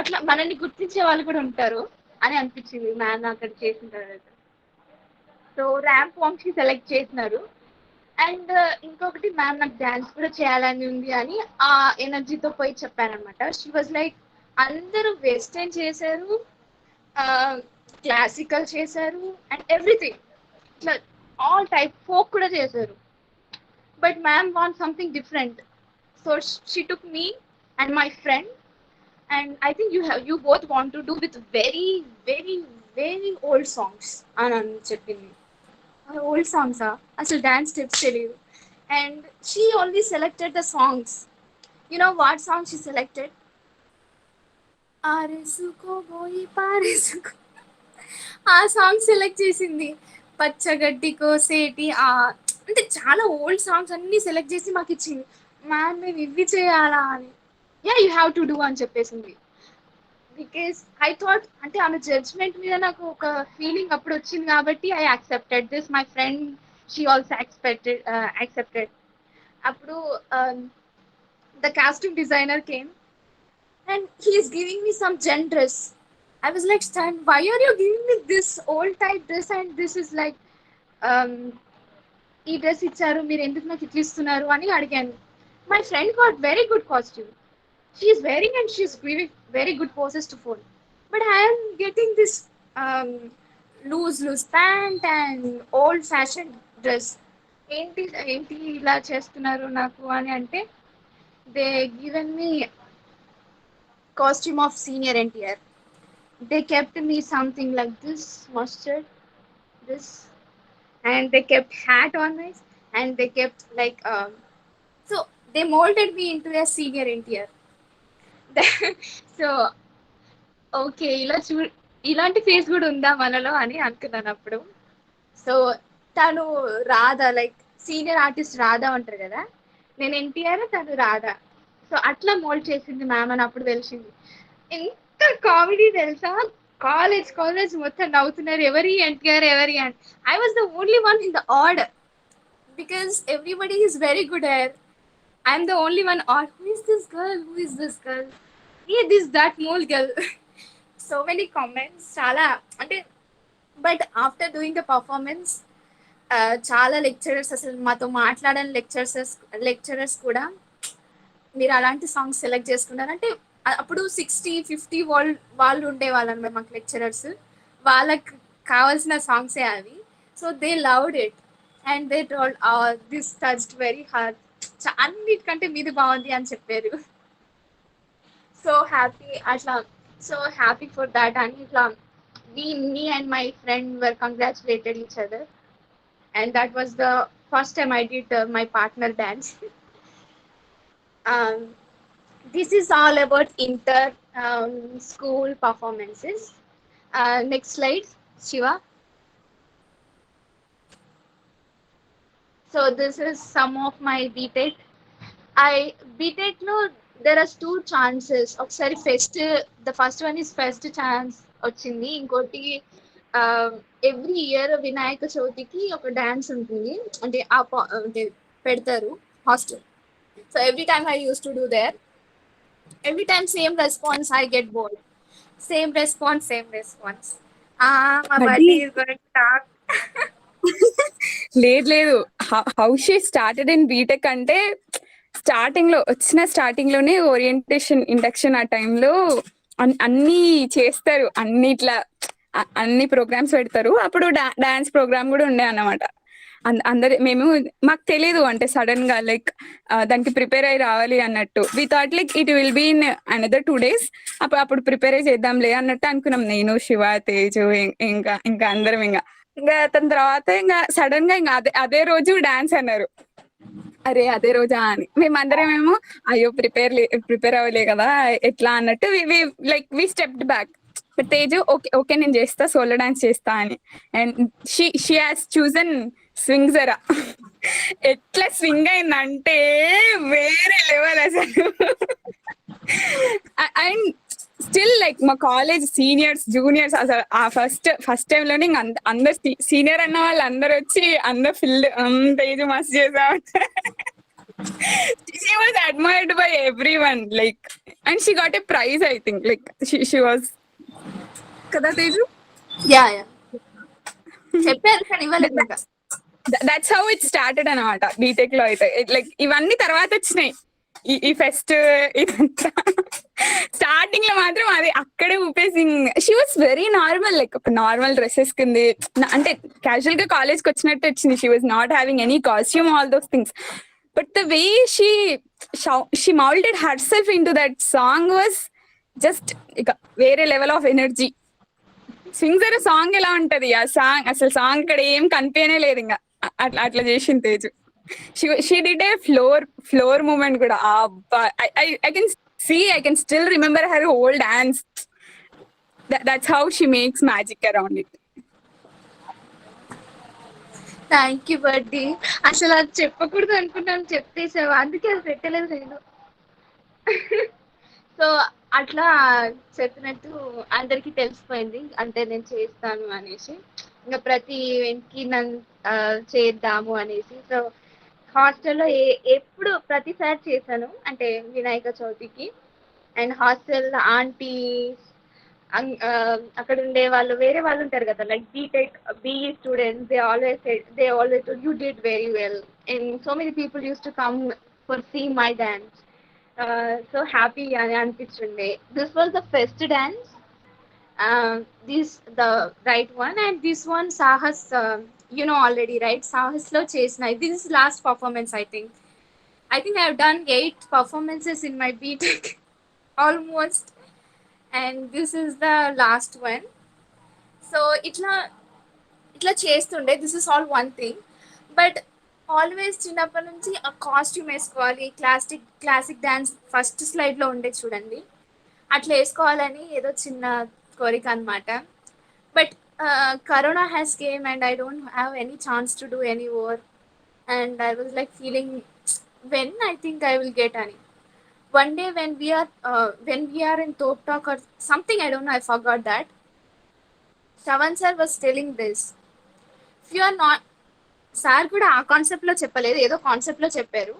అట్లా మనల్ని గుర్తించే వాళ్ళు కూడా ఉంటారు అని అనిపించింది మ్యామ్ అక్కడ చేసిన తర్వాత. సో ర్యాంప్ వామ్కి సెలెక్ట్ చేసినారు. అండ్ ఇంకొకటి, మ్యామ్ నాకు డ్యాన్స్ కూడా చేయాలని ఉంది అని ఆ ఎనర్జీతో పోయి చెప్పానమాట. షీ వాజ్ లైక్, అందరూ వెస్టర్న్ చేశారు, క్లాసికల్ చేశారు, అండ్ ఎవ్రీథింగ్ ఇట్లా ఆల్ టైప్ ఫోక్ కూడా చేశారు. But ma'am wants something different. So she took me and my friend, and I think you both want to do with very, very, very old songs. Anand cheppindi. Old songs are asal dance steps teliyu. And she only selected the songs. You know what song she selected? Aresuko boy paresuko. ఆ song select చేసింది. పచ్చగడ్డి కోసేటి, అంటే చాలా old songs అన్ని select చేసి మాకు ఇచ్చింది. Ma'am మేము ఇవి చేయాలా అని, yeah you have to do అని చెప్పేసింది. బికాస్ ఐ థాట్, అంటే ఆమె జడ్జ్మెంట్ మీద నాకు ఒక ఫీలింగ్ అప్పుడు వచ్చింది కాబట్టి I accepted this. My friend she also accepted. అప్పుడు the costume designer came and he is giving me some gen dress. I was like, Stan, why are you giving me this old type dress and this is like um, ఈ dress ఇచ్చారు మీరు ఎందుకు నాకు ఇట్లా ఇస్తున్నారు అని అడిగాను. My friend got very good costume, she's wearing and she's giving very good poses to phone, but I'm getting this loose pant and old fashion dress. ఏంటి ఏంటి ఇలా చేస్తున్నారు నాకు అని అంటే, they given me costume of senior NTR. They kept me something like this mustard, this, and they kept hat on my, and they kept like so they molded me into a senior NTR. So okay, ఇలా ఇలాంటి face కూడా ఉందా మనలో అని అనుకున్నాను అప్పుడు. So తను Radha, like senior artist Radha ఉంటారు కదా, నేను ఎన్టీఆర్, తను రాధా. సో అట్లా మోల్డ్ చేసింది మ్యామ్ అని అప్పుడు తెలిసింది. ఎంత కామెడీ తెలుసా, కాలేజ్ మొత్తం నవ్వుతున్నారు ఎవరి ఎన్టీఆర్ ఎవరి అని. I was the only one in the order because everybody is very good at. I'm the only one order. Who is this girl, this that mole girl. So many comments చాలా అంటే. But after doing the performance చాలా lecturers, అసలు మాతో మాట్లాడని lecturers కూడా మీరు అలాంటి songs select చేసుకున్నారంటే, అప్పుడు 60-50 వాళ్ళు ఉండేవాళ్ళు అనమాట మాకు లెక్చరర్స్, వాళ్ళకి కావాల్సిన సాంగ్సే అవి. So they loved it and they told this touched very heart, అన్నిటికంటే మీది బాగుంది అని చెప్పారు. సో హ్యాపీ అట్లా, సో హ్యాపీ ఫర్ దాట్ అని ఇట్లా me and my friend were congratulated each other, and that was the first time I did my partner dance. This is all about inter school performances. Next slide, Shiva. So this is some of my BTech. BTech lo there are 2 chances. ఒకసారి pest, the first one is pest chance వచ్చింది. ఇంకోటి every year Vinayaka చవితికి ఒక dance ఉంటుంది, అంటే అంటే పెడతారు hostel. So every time I used to do there. Every time same response, I get bored. Same response. My buddy is going to talk. లేదు how she started in BTech అంటే, starting లోనే orientation induction ఆ టైంలో అన్ని చేస్తారు, అన్ని programmes పెడతారు. అప్పుడు డాన్స్ ప్రోగ్రామ్ కూడా ఉండే అన్నమాట. మేము మాకు తెలీదు అంటే సడన్ గా లైక్ దానికి ప్రిపేర్ అయ్యి రావాలి అన్నట్టు. We thought like it will be in another 2 days. అప్పుడు ప్రిపేర్ అయ్యి చేద్దాంలే అన్నట్టు అనుకున్నాం, నేను, శివ, తేజు, ఇంకా అందరం. ఇంకా దాని తర్వాత ఇంకా సడన్ గా ఇంకా అదే రోజు డాన్స్ అన్నారు. అరే అదే రోజా అని మేమందరం ఏమో అయ్యో ప్రిపేర్ అవ్వలే కదా ఎట్లా అన్నట్టు వి స్టెప్డ్ బ్యాక్. తేజు ఓకే నేను చేస్తా, సోలో డాన్స్ చేస్తా అని. And she has chosen swing జరా. ఎట్లా స్వింగ్ అయిందంటే వేరే లెవెల్ అసలు. అండ్ స్టిల్ లైక్ మా కాలేజ్ సీనియర్స్ జూనియర్స్ అసలు ఆ ఫస్ట్ టైం లోనే అందరు సీనియర్ అన్న వాళ్ళు అందరు వచ్చి అందరు ఫిల్ తేజు మస్తు చేసా. She was admired by everyone, like, and she got a prize, I think. Like she was kada Teju. Yeah. చెప్పారు కానీ ఇవ్వలేదు ఇంకా. That's how it started అనమాట బీటెక్ లో. అయితే లైక్ ఇవన్నీ తర్వాత వచ్చినాయి, ఈ ఫెస్ట్ ఇదంతా. స్టార్టింగ్ లో మాత్రం అది అక్కడే ఊపేసి. She was very normal, like ఒక నార్మల్ డ్రెస్సెస్ కింది, అంటే క్యాజువల్ గా కాలేజ్ కి వచ్చినట్టు వచ్చింది. She was not having any costume, all those things. But the way she molded herself into that song was just వేరే లెవెల్ ఆఫ్ ఎనర్జీ. స్వింగ్ జరా song ఎలా ఉంటది, ఆ సాంగ్ అసలు సాంగ్ ఇక్కడ ఏం కనిపించనే లేదు. ఇంకా అట్లా చేసింది Teju. She did a floor movement కూడా. I can still remember her whole dance. That's how she makes magic around it. Thank you బడ్డీ. అసలు అది చెప్పకూడదు అనుకున్నాను, చెప్పేసావు, అందుకే అది పెట్టలేదు నేను. సో అట్లా చెప్పినట్టు అందరికి తెలిసిపోయింది అంటే నేను చేస్తాను అనేసి. ఇంకా ప్రతి ఈవెంట్కి నన్ను చేద్దాము అనేసి. సో హాస్టల్లో ఎప్పుడు ప్రతిసారి చేశాను అంటే వినాయక చవితికి. అండ్ హాస్టల్ ఆంటీస్ అక్కడ ఉండే వాళ్ళు వేరే వాళ్ళు ఉంటారు కదా, like BTech BE students, they always you did very well and so many people use to come for see my dance. So happy అని అనిపిస్తుండే. This was the first dance, this the right one, and this one Sahas, you know already, right? Sahas lo chesna. This is last performance, I think I have done 8 performances in my BTech almost, and this is the last one. So ఇట్లా చేస్తుండే. This is all one thing, but always చిన్నప్పటి నుంచి ఆ costume వేసుకోవాలి, classic dance first స్లైడ్లో ఉండే చూడండి, అట్లా వేసుకోవాలని ఏదో చిన్న కోరిక అనమాట. But corona has came and I don't have any chance to do any work, and I was like feeling when I think I will get any. One day when we are in Top Talk or something, I don't know, I forgot that. Shravan sir was telling this. If you are not, sir కూడా ఆ కాన్సెప్ట్లో చెప్పలేదు, ఏదో కాన్సెప్ట్లో చెప్పారు.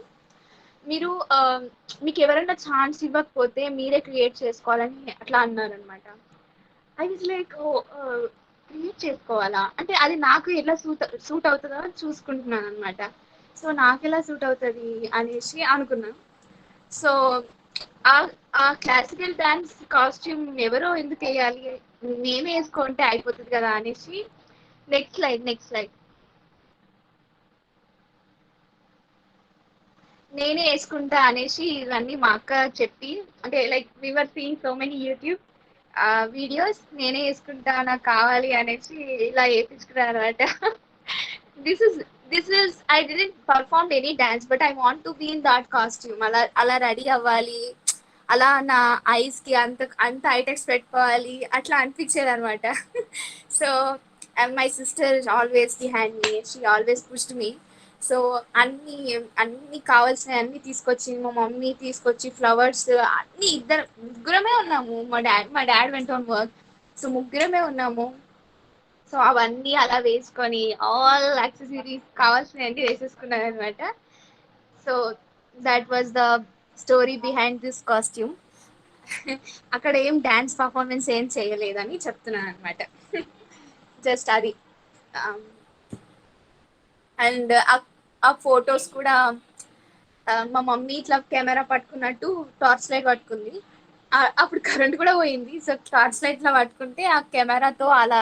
మీరు మీకు ఎవరైనా ఛాన్స్ ఇవ్వకపోతే మీరే క్రియేట్ చేసుకోవాలని అట్లా అన్నారనమాట. ఐ వాజ్ లైక్, క్రియేట్ చేసుకోవాలా అంటే అది నాకు ఎలా సూట్ అవుతుందో అని చూసుకుంటున్నాను అనమాట. సో నాకు ఎలా సూట్ అవుతుంది అనేసి అనుకున్నాను. సో ఆ క్లాసికల్ డాన్స్ కాస్ట్యూమ్ ఎవరో ఎందుకు వేయాలి, నేనే వేసుకుంటే అయిపోతుంది కదా అనేసి నెక్స్ట్ స్లైడ్ నేనే వేసుకుంటా అనేసి ఇవన్నీ మా అక్క చెప్పి, అంటే like we're seeing so many YouTube videos, నేనే వేసుకుంటా నాకు కావాలి అనేసి ఇలా వేయించుకున్నాను అనమాట. This is I didn't perform any dance, but I want to be in that costume. అలా రెడీ అవ్వాలి, అలా నా ఐస్కి అంత ఐటెక్స్ పెట్టుకోవాలి, అట్లా అనిపించేది అనమాట. So my sister always behind me, she always pushed me. So అన్ని కావాల్సినవి అన్ని తీసుకొచ్చి, మా మమ్మీ తీసుకొచ్చి ఫ్లవర్స్ అన్ని, ముగ్గురమే ఉన్నాము. మా డాడ్ వెంట ఆన్ వర్క్, సో ముగ్గురమే ఉన్నాము. సో అవన్నీ అలా వేసుకొని ఆల్ యాక్సెసరీస్ కావాల్సినవన్నీ వేసేసుకున్నాను అనమాట. So that was the story behind this costume. అక్కడ ఏం డాన్స్ పర్ఫార్మెన్స్ ఏం చేయలేదని చెప్తున్నాను అనమాట. జస్ట్ అది. అండ్ ఆ ఫొటోస్ కూడా మా మమ్మీ ఇట్లా కెమెరా పట్టుకున్నట్టు టార్చ్ లైట్ పట్టుకుంది. అప్పుడు కరెంట్ కూడా పోయింది. సో టార్చ్ లైట్ లో పట్టుకుంటే ఆ కెమెరాతో అలా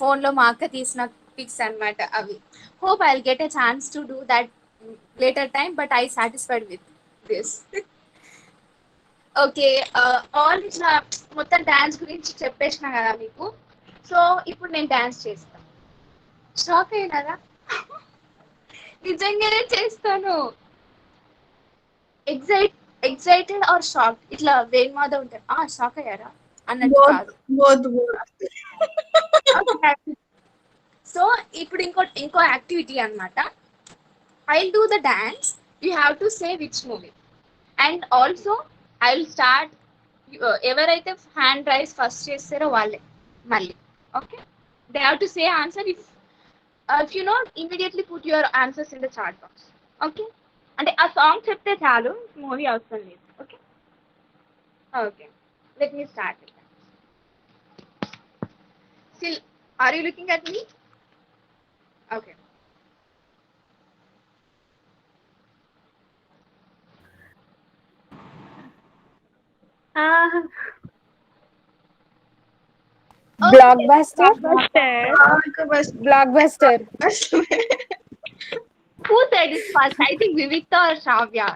ఫోన్లో మా అక్క తీసిన పిక్స్ అనమాట అవి. Hope I will get a chance to do that later time, but I satisfied with this. Okay, all ఇట్లా మొత్తం డాన్స్ గురించి చెప్పేసిన కదా మీకు. సో ఇప్పుడు నేను డాన్స్ చేస్తాను. షాక్ అయినారా? నిజంగానే చేస్తాను. ఎక్సైటెడ్ ఆర్ షాక్ ఇట్లా వేల్ మాధవ్ ఉంటారు, షాక్ అయ్యారా అన్నట్టు కాదు. సో ఇప్పుడు ఇంకో యాక్టివిటీ అనమాట. I will do the dance, you have to say which movie, and also I will start. ఎవరైతే హ్యాండ్ రైజ్ ఫస్ట్ చేస్తారో వాళ్ళే మళ్ళీ. Okay, they have to say answer. If you know, immediately put your answers in the chat box. Okay, అంటే ఆ song చెప్తే చాలు, movie అవసరం లేదు. Okay okay, let me start with that. Still, are you looking at me? Okay. Blockbuster. Who said it first? I think Vivita or Shavya.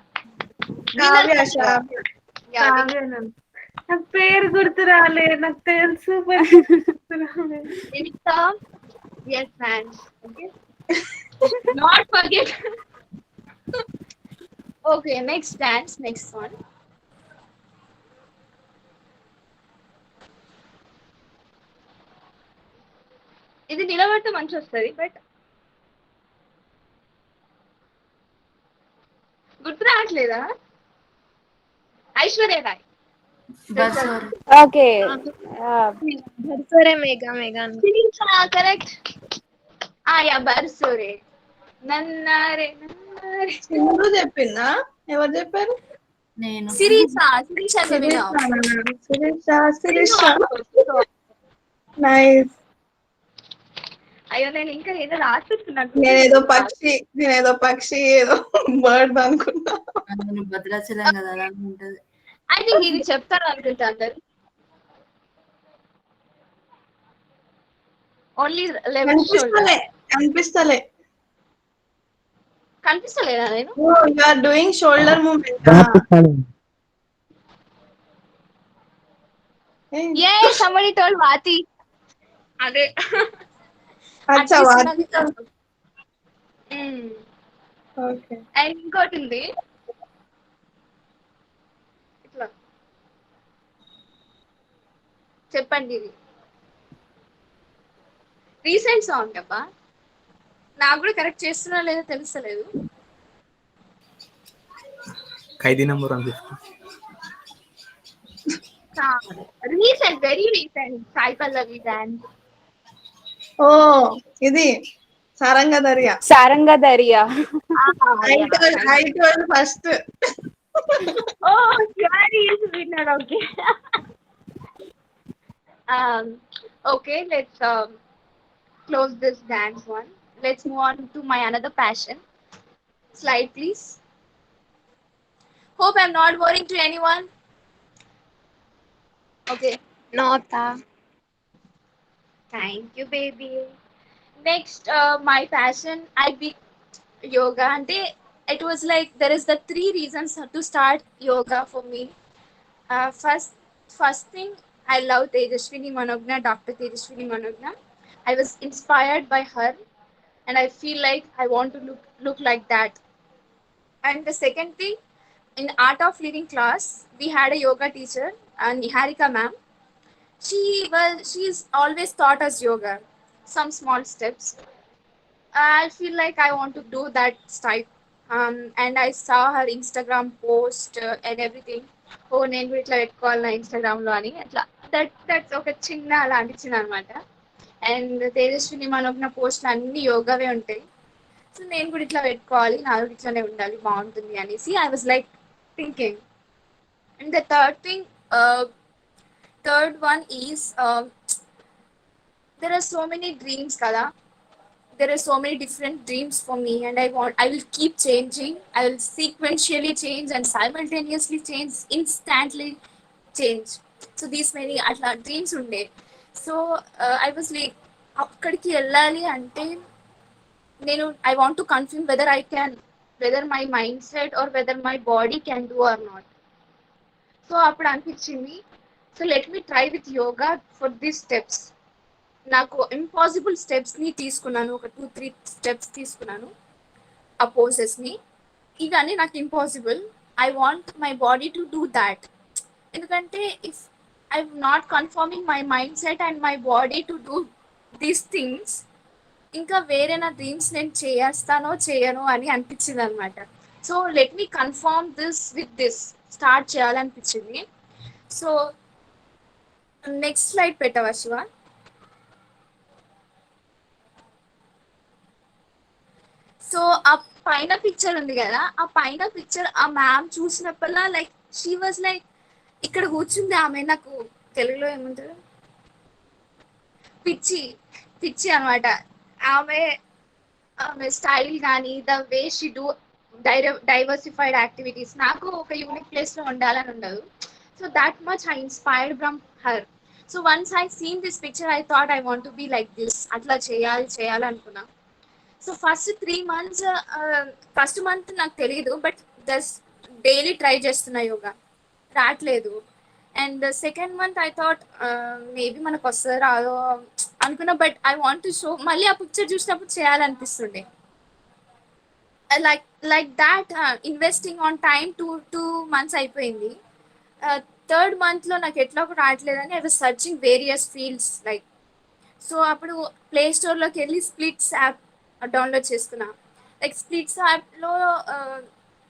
Yeah. నాకు పేరు గుర్తు రాలే, నాకు తెలుసు. Vivita. Yes, man. Okay. Not forget. Okay, next dance, next one. ఇది నిలబడితే మంచి వస్తుంది, బట్ గుర్తు రావట్లేదా? Aishwarya Rai. Okay, correct. Yeah, Barso Re. నన్నారే సింధు చెప్పిందా? ఎవరు చెప్పారు? నేను శిరీష అని చెప్పిన. శిరీష నైస్. అయ్యో నేను ఇంకా ఏదో రాసిస్తున్నాను. నేనేదో పక్షి ఏదో బర్డ్ అనుకున్నా. అందులో భద్రాచలం కదా అలానే ఉంటది. ఐ థింక్ ఇది చెప్తారు అనుకుంటా అందరు. Only left shoulder. కనిపిస్తలేదా నేను? You are doing shoulder movement. ఏ somebody told Vati. అదే అచ్చా వాటి. ఓకే. అండ్ ఇంకోటి ఉంది ఇట్లా చెప్పండి. ఇది రీసెంట్ సాంగ్ అబ్బా, నాకు కూడా కరెక్ట్ చేస్తున్నా లేదో తెలుస్తలేదు. Khaidi number 150. Recent, very recent Sai Pallavi dance. ఓ ఇది Sarangadariya. Sarangadariya. I told first. ఓ sorry winner. Okay okay, let's close this dance one. Let's move on to my another passion. Slide please. Hope I'm not boring to anyone. Okay. Nota. Thank you, baby. Next, my passion, I be yoga. And it was like there is the 3 reasons to start yoga for me. First thing, I love Tejaswini Manogna, Dr. Tejaswini Manogna. I was inspired by her, and I feel like I want to look like that. And the second thing, in Art of Living class, we had a yoga teacher, Niharika ma'am. She's always taught us yoga, some small steps. I feel like I want to do that type. And I saw her Instagram post and everything. ఓ నేను కూడా ఇట్లా పెట్టుకోవాలి నా ఇన్స్టాగ్రామ్లో అని అట్లా that's ఒక చిన్న అలా అనిపించింది అనమాట. అండ్ తేజస్విని మనోజ్ఞ పోస్ట్లు అన్ని యోగావే ఉంటాయి. సో నేను కూడా ఇట్లా పెట్టుకోవాలి, నా కూడా ఇట్లానే ఉండాలి, బాగుంటుంది అనేసి I was like thinking. And the third one is there are so many dreams kada, there are so many different dreams for me, and I will keep changing. I will sequentially change and simultaneously change, instantly change. So these many atla dreams unde. So I was like akkadiki ellali ante nenu I want to confirm whether my mindset or whether my body can do or not. So appudu anpichindi, so let me try with yoga for these steps. నాకు impossible స్టెప్స్ని తీసుకున్నాను, ఒక 2-3 steps తీసుకున్నాను ఆ పోసెస్ని. ఇవన్నీ నాకు impossible. I want my body to do that. ఎందుకంటే if I not confirming my mindset and my body to do these things, ఇంకా వేరే నా డ్రీమ్స్ నేను చేయను అని అనిపించింది అనమాట. So let me confirm this with this, start చేయాలనిపించింది. సో నెక్స్ట్ స్లైడ్ పెట్టవా శివ? సో ఆ పైన పిక్చర్ ఉంది కదా, ఆ పైన పిక్చర్ ఆ మ్యామ్ చూసినప్పుడల్లా లైక్ షీ వాజ్ లైక్, ఇక్కడ కూర్చుంది ఆమె, నాకు తెలుగులో ఏమంటారు, పిచ్చి అనమాట. ఆమె స్టైల్ కానీ the way she do diversified activities, నాకు ఒక యూనిక్ ప్లేస్లో ఉండాలని ఉండదు. So that much I inspired from her. So once I seen this picture I thought I want to be like this, అట్లా చేయాలనుకున్నా. సో ఫస్ట్ మంత్ నాకు తెలియదు, but daily try చేస్తున్నా యోగా, రావట్లేదు. And second month I thought maybe మనకు వస్తుందో రాదో అనుకున్నా, but I want to show. మళ్ళీ ఆ పిక్చర్ చూసినప్పుడు చేయాలనిపిస్తుండే. Like that investing on time 2 months అయిపోయింది. థర్డ్ మంత్లో నాకు ఎట్లా కూడా రావట్లేదని I was searching various fields like. So అప్పుడు ప్లే స్టోర్లోకి వెళ్ళి స్ప్లిట్స్ యాప్ డౌన్లోడ్ చేసుకున్నా. లైక్ స్ప్లిట్స్ యాప్లో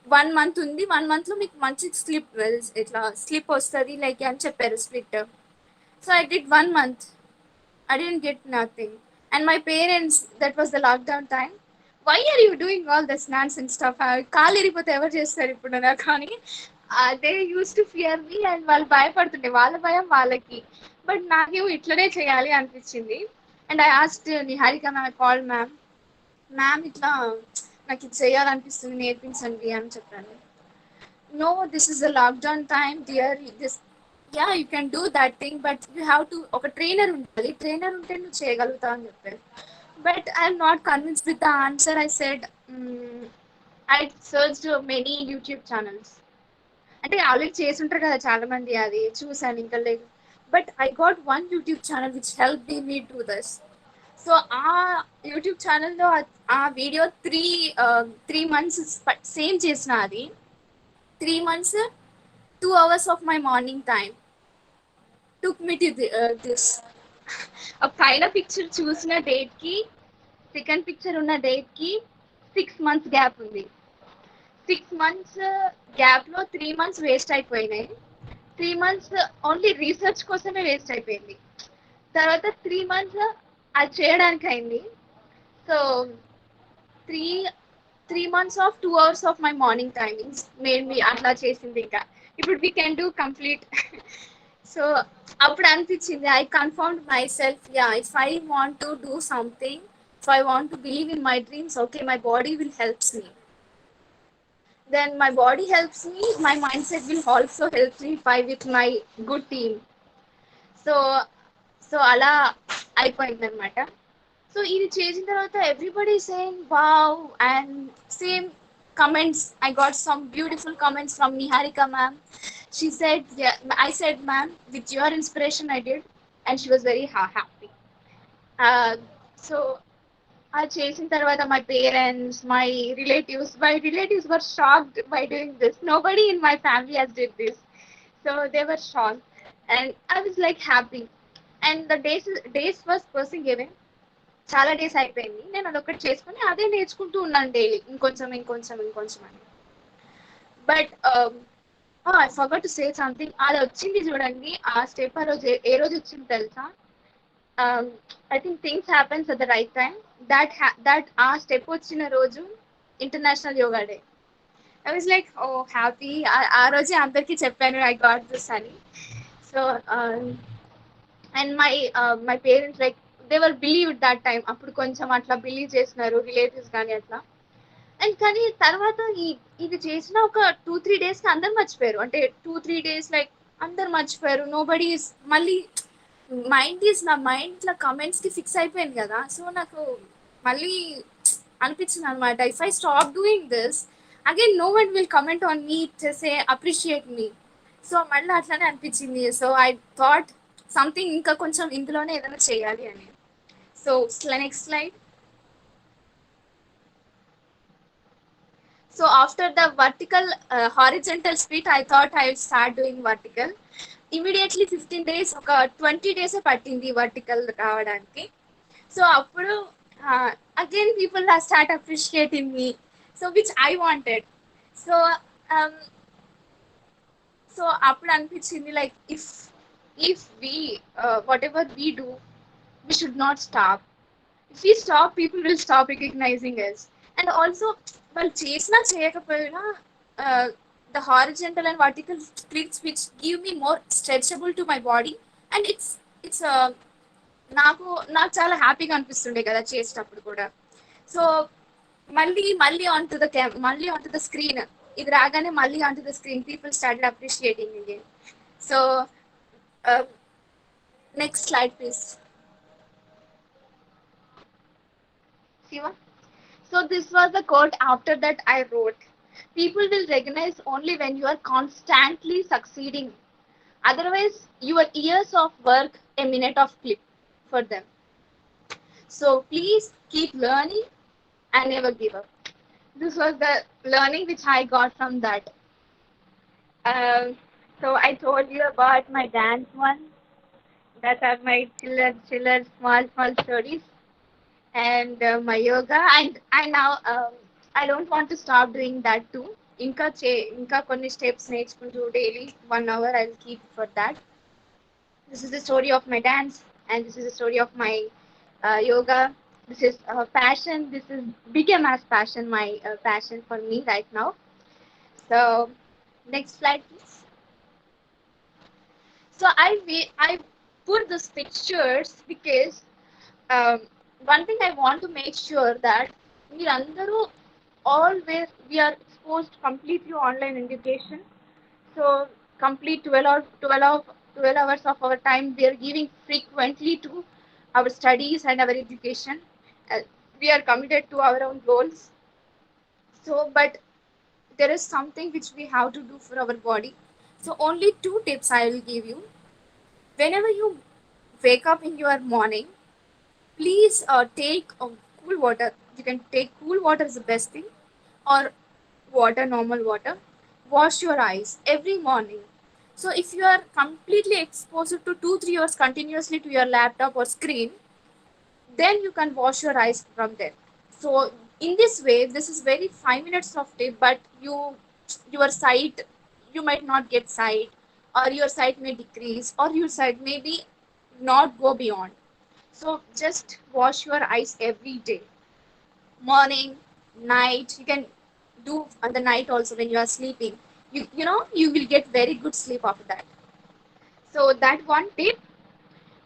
1 month ఉంది, 1 monthలో మీకు మంచి స్లిప్ వస్తుంది లైక్ అని చెప్పారు split. So I did 1 month, I didn't get nothing. And my parents, that was the lockdown time, why are you doing all this nonsense and stuff, కాలు ఇరిగిపోతే ఎవరు చేస్తారు ఇప్పుడు నాకు కానీ they use to fear me and వాళ్ళు భయపడుతుండే, వాళ్ళ భయం వాళ్ళకి, బట్ నాకేమో ఇట్లనే చేయాలి అనిపించింది. And I asked Niharika ma'am, call ma'am, ma'am ఇట్లా నాకు ఇది చేయాలనిపిస్తుంది నేర్పించండి అని చెప్పాను. No, this is the lockdown time dear, this yeah you can do that thing but you have to, ఒక ట్రైనర్ ఉండాలి, ట్రైనర్ ఉంటే నువ్వు చేయగలుగుతావు అని చెప్పారు. But I'm not convinced with the answer. I said I searched many YouTube channels, అంటే already చేసి ఉంటారు కదా చాలా మంది, అది చూసాను ఇంకా లేదు. But I got one YouTube channel which help me do this. So ఆ యూట్యూబ్ ఛానల్లో ఆ వీడియో త్రీ మంత్స్ సేమ్ చేసిన, అది 3 months 2 hours of my morning time took me to this. ఆ పైన పిక్చర్ చూసిన డేట్ కి సెకండ్ పిక్చర్ ఉన్న డేట్ కి 6 months గ్యాప్ ఉంది. 6 months గ్యాప్ లో 3 months వేస్ట్ అయిపోయినాయి. 3 months ఓన్లీ రీసెర్చ్ కోసమే వేస్ట్ అయిపోయింది. తర్వాత 3 months అది చేయడానికి అయింది. So three 3 months of 2 hours of my morning timings made me అట్లా చేసింది. ఇంకా ఇప్పుడు we can do complete. So అప్పుడు అనిపించింది, I confirm my self, yeah if I want to do something, if I want to believe in my dreams, okay my body will helps me, then my body helps me, my mindset will also help me if I with my good team. So so అలా అయిపోయింది అనమాట. So ఇది చేసిన తర్వాత everybody saying wow, and same comments, I got some beautiful comments from Niharika ma'am. She said, yeah, I said ma'am, with your inspiration I did, and she was very happy. So I చేసిన తర్వాత my parents, my relatives were shocked by doing this. Nobody in my family has did this, so they were shocked, and I was like happy. And the days was passing away, చాలా days అయిపోయింది, నేను అదొకటి చేసుకుని అదే నేర్చుకుంటూ ఉన్నాను daily, ఇంకొంచెం అని. But I forgot to say something. అది వచ్చింది చూడండి, ఆ స్టెప్ ఆ రోజు ఏ రోజు వచ్చింది తెలుసా? I think things happens at the right time. That ఆ స్టెప్ వచ్చిన రోజు international yoga day. I was like oh happy. ఆ రోజే అందరికీ చెప్పాను ఐ గాట్ దిస్ అని. So and my parents like they were believe that time, అప్పుడు కొంచెం అట్లా బిలీవ్ చేసినారు రిలేటివ్స్ కానీ అట్లా. అండ్ కానీ తర్వాత ఇది చేసిన ఒక 2-3 days కి అందరు మర్చిపోయారు, అంటే 2-3 days లైక్ అందరు మర్చిపోయారు. నో బడీ మళ్ళీ నా మైండ్ ఇట్లా కమెంట్స్ కి ఫిక్స్ అయిపోయింది కదా. సో నాకు మళ్ళీ అనిపించింది అనమాట, if I stop doing this again no one will comment on me చేసే అప్రిషియేట్ మీ. సో మళ్ళీ అట్లానే అనిపించింది. సో ఐ థాట్ సంథింగ్ ఇంకా కొంచెం ఇందులోనే ఏదైనా చేయాలి అని. So next slide. So after the vertical horizontal split, I thought I would start doing vertical. Immediately 15 days, ఒక 20 days పట్టింది vertical రావడానికి. సో అప్పుడు again people start appreciating me, so which I wanted. So so అప్పుడు అనిపించింది like if we whatever we do, we should not stop. If we stop, people will stop recognizing us. And also వాళ్ళు చేసినా చేయకపోయినా the horizontal and vertical splits which give me more stretchable to my body, and it's నాకు చాలా హ్యాపీగా అనిపిస్తుండే కదా చేసేటప్పుడు కూడా. So మళ్ళీ ఆన్ టు ద స్క్రీన్ ఇది రాగానే మళ్ళీ on to the screen people started appreciating again. So next slide please. Shiva. So this was the quote after that I wrote. People will recognize only when you are constantly succeeding. Otherwise, your years of work a minute of clip for them. So please keep learning and never give up. This was the learning which I got from that. So I told you about my dance one. That are my chiller small stories. And my yoga, and I now I don't want to stop doing that too. ఇంకా కొన్ని steps నేర్చుకుంటూ daily 1 hour I'll keep for that. This is the story of my dance, and this is the story of my yoga. This is passion. This is became as passion, my passion for me right now. So next slide, please. So I put these pictures because um, one thing I want to make sure that మీరందరూ always we are exposed completely online education. So complete 12 hours of our time we are giving frequently to our studies and our education. We are committed to our own goals. So, but there is something which we have to do for our body. So only two tips I will give you. Whenever you wake up in your morning, please take cool water. You can take cool water is the best thing, or water, normal water. Wash your eyes every morning. So if you are completely exposed to 2-3 hours continuously to your laptop or screen, then you can wash your eyes from there. So in this way, this is very 5 minutes of tip, but your sight, you might not get sight, or your sight may decrease, or your sight may be not go beyond. So just wash your eyes every day, morning, night. You can do on the night also when you are sleeping. You will get very good sleep after that. So that one tip,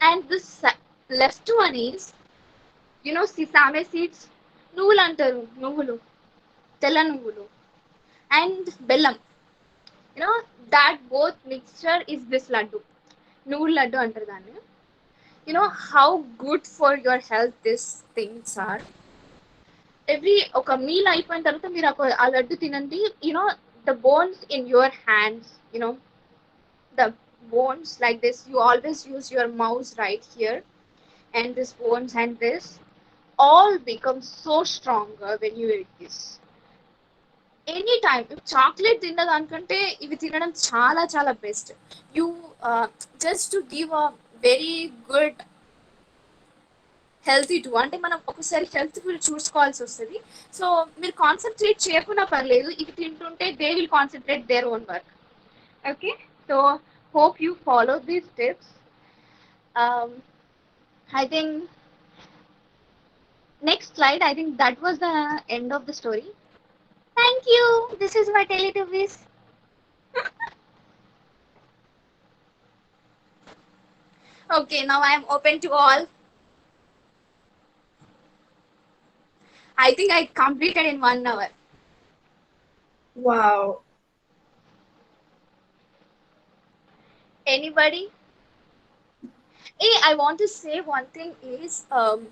and the left one is sesame seeds, నువ్వులు అంటారు, నువ్వులు, తెల్ల నువ్వులు, and బెల్లం. You know that both mixture is this laddu. నువ్వుల లడ్డు అంటారు దాన్ని. You know how good for your health these things are. Every ఒక మీల్ అయిపోయిన తర్వాత మీరు ఆ లడ్డు తినండి. The bones in your hands, the bones like this, you always use your mouse right here, and this bones and this all become so stronger when you eat this. Any time chocolate తిన్నదానికంటే ఇవి తినడం చాలా చాలా best. You just to give a very good healthy to, అంటే మనం ఒకసారి health గురించి చూసుకోవాల్సి వస్తుంది. సో మీరు కాన్సన్ట్రేట్ చేయకుండా పర్లేదు, ఇవి తింటుంటే they will concentrate their own work. Okay, so hope you follow these tips. I think next slide, I think that was the end of the story. Thank you. This is my Teletubbies. Okay, now I am open to all. I think I completed in 1 hour. Wow. Anybody? Hey, I want to say one thing is, I'm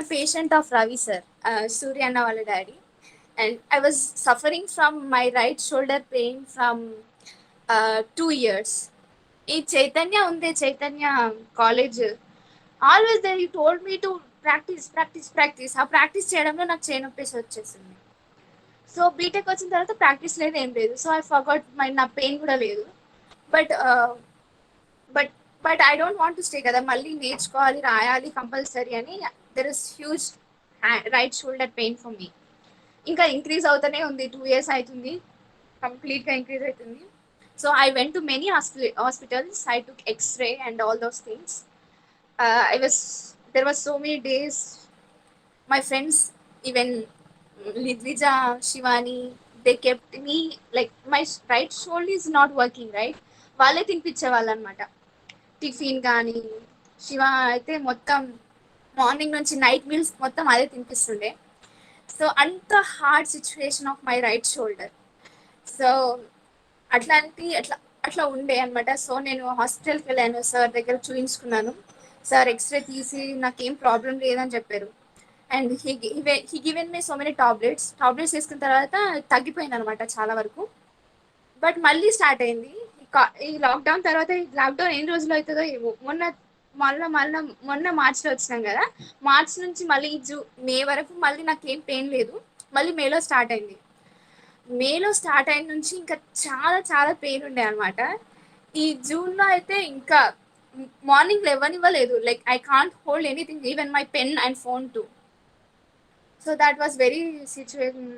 a patient of Ravi sir, Surya Nawala daddy, and I was suffering from my right shoulder pain from 2 years. ఈ చైతన్య ఉంది, Chaitanya college, always they you told me to practice. ఆ practice చేయడంలో నాకు చేయి నొప్పేసి వచ్చేసింది. So BTech వచ్చిన తర్వాత practice లేదు, ఏం లేదు. సో ఐ ఫర్గాట్ నా పెయిన్ కూడా లేదు. But but but I don't want to stay కదా, మళ్ళీ నేర్చుకోవాలి, రాయాలి కంపల్సరీ అని. There is huge right shoulder pain for me. ఇంకా ఇంక్రీజ్ అవుతూనే ఉంది, 2 years అవుతుంది, కంప్లీట్గా ఇంక్రీజ్ అవుతుంది. So I went to many hospitals. I took X-ray and all those things. There was so many days. My friends, even Lidvija, Shivani, they kept me like my right shoulder is not working, right? వాళ్ళే తినిపించేవాళ్ళు అనమాట tiffin కానీ. శివ అయితే మొత్తం morning నుంచి night meals మొత్తం అదే తినిపిస్తుండే. So అంత hard situation of my right shoulder. So అట్లా ఉండే అనమాట. సో నేను హాస్పిటల్కి వెళ్ళాను, సార్ దగ్గర చూపించుకున్నాను. సార్ ఎక్స్రే తీసి నాకేం ప్రాబ్లం లేదని చెప్పారు. And he given me so many tablets వేసుకున్న తర్వాత తగ్గిపోయింది అనమాట చాలా వరకు. బట్ మళ్ళీ స్టార్ట్ అయింది ఈ లాక్డౌన్ తర్వాత. లాక్డౌన్ ఎన్ని రోజులు అవుతుందో ఏమో. మొన్న మార్చిలో వచ్చినాం కదా, మార్చ్ నుంచి మళ్ళీ మే వరకు మళ్ళీ నాకేం పెయిన్ లేదు. మళ్ళీ మేలో స్టార్ట్ అయింది. మేలో స్టార్ట్ అయిన నుంచి ఇంకా చాలా చాలా పెయిన్ ఉండే అనమాట. ఈ జూన్లో అయితే ఇంకా మార్నింగ్ ఇవ్వలేదు. Like I can't hold anything, even my pen and phone to. So that was very situation,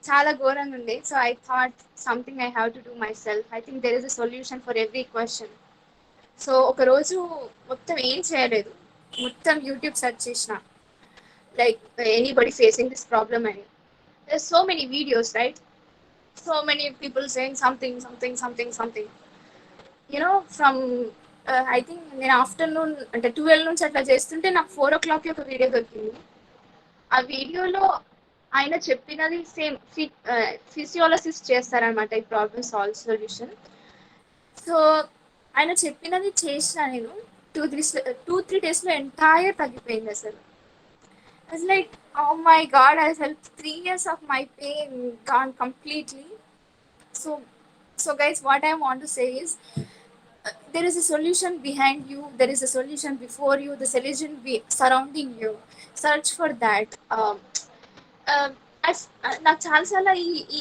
చాలా ఘోరంగా ఉండే. So I thought something I have to do my self. I think there is a solution for every question. So ఒకరోజు మొత్తం ఏం చేయలేదు, మొత్తం YouTube search చేసిన like anybody facing this problem, and there's so many videos, right? So many people saying something, from I think నేను afternoon అంటే 12 నుంచి అట్లా చేస్తుంటే నాకు 4 o'clock ఒక వీడియో దొరికింది. ఆ వీడియోలో ఆయన చెప్పినది సేమ్ ఫిజియోలజిస్ట్ చేస్తారనమాట ఈ ప్రాబ్లమ్ సొల్యూషన్. సో ఆయన చెప్పినది చేసిన నేను 2-3 డేస్లో ఎంటైర్ తగ్గిపోయింది అసలు. It's like, oh my god, I felt 3 years of my pain gone completely. So, so guys, what I want to say is, there is a solution behind you. There is a solution before you. The solution surrounding you. Search for that. నాకు చాలాసార్లు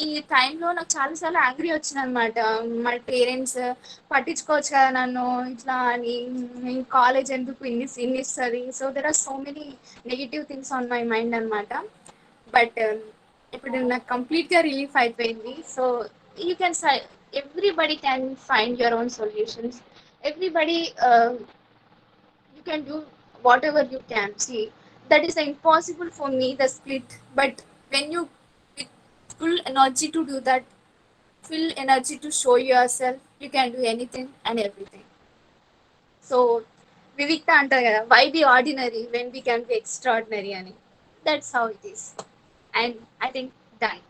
ఈ టైంలో నాకు చాలాసార్లు angry వచ్చింది అనమాట. మా parents పట్టించుకోవచ్చు కదా నన్ను ఇట్లా అని, కాలేజ్ ఎందుకు ఇన్ని ఇస్తుంది. So there are so many negative things on my mind అనమాట. బట్ ఇప్పుడు నాకు కంప్లీట్గా రిలీఫ్ అయిపోయింది. So you can everybody can find your own solutions. Everybody you can do whatever you can. See, that is impossible for me, the split, but when you with full energy to do that, full energy to show yourself, you can do anything and everything. So Vivikta antaru kada, why be ordinary when we can be extraordinary ani. That's how it is. And I think done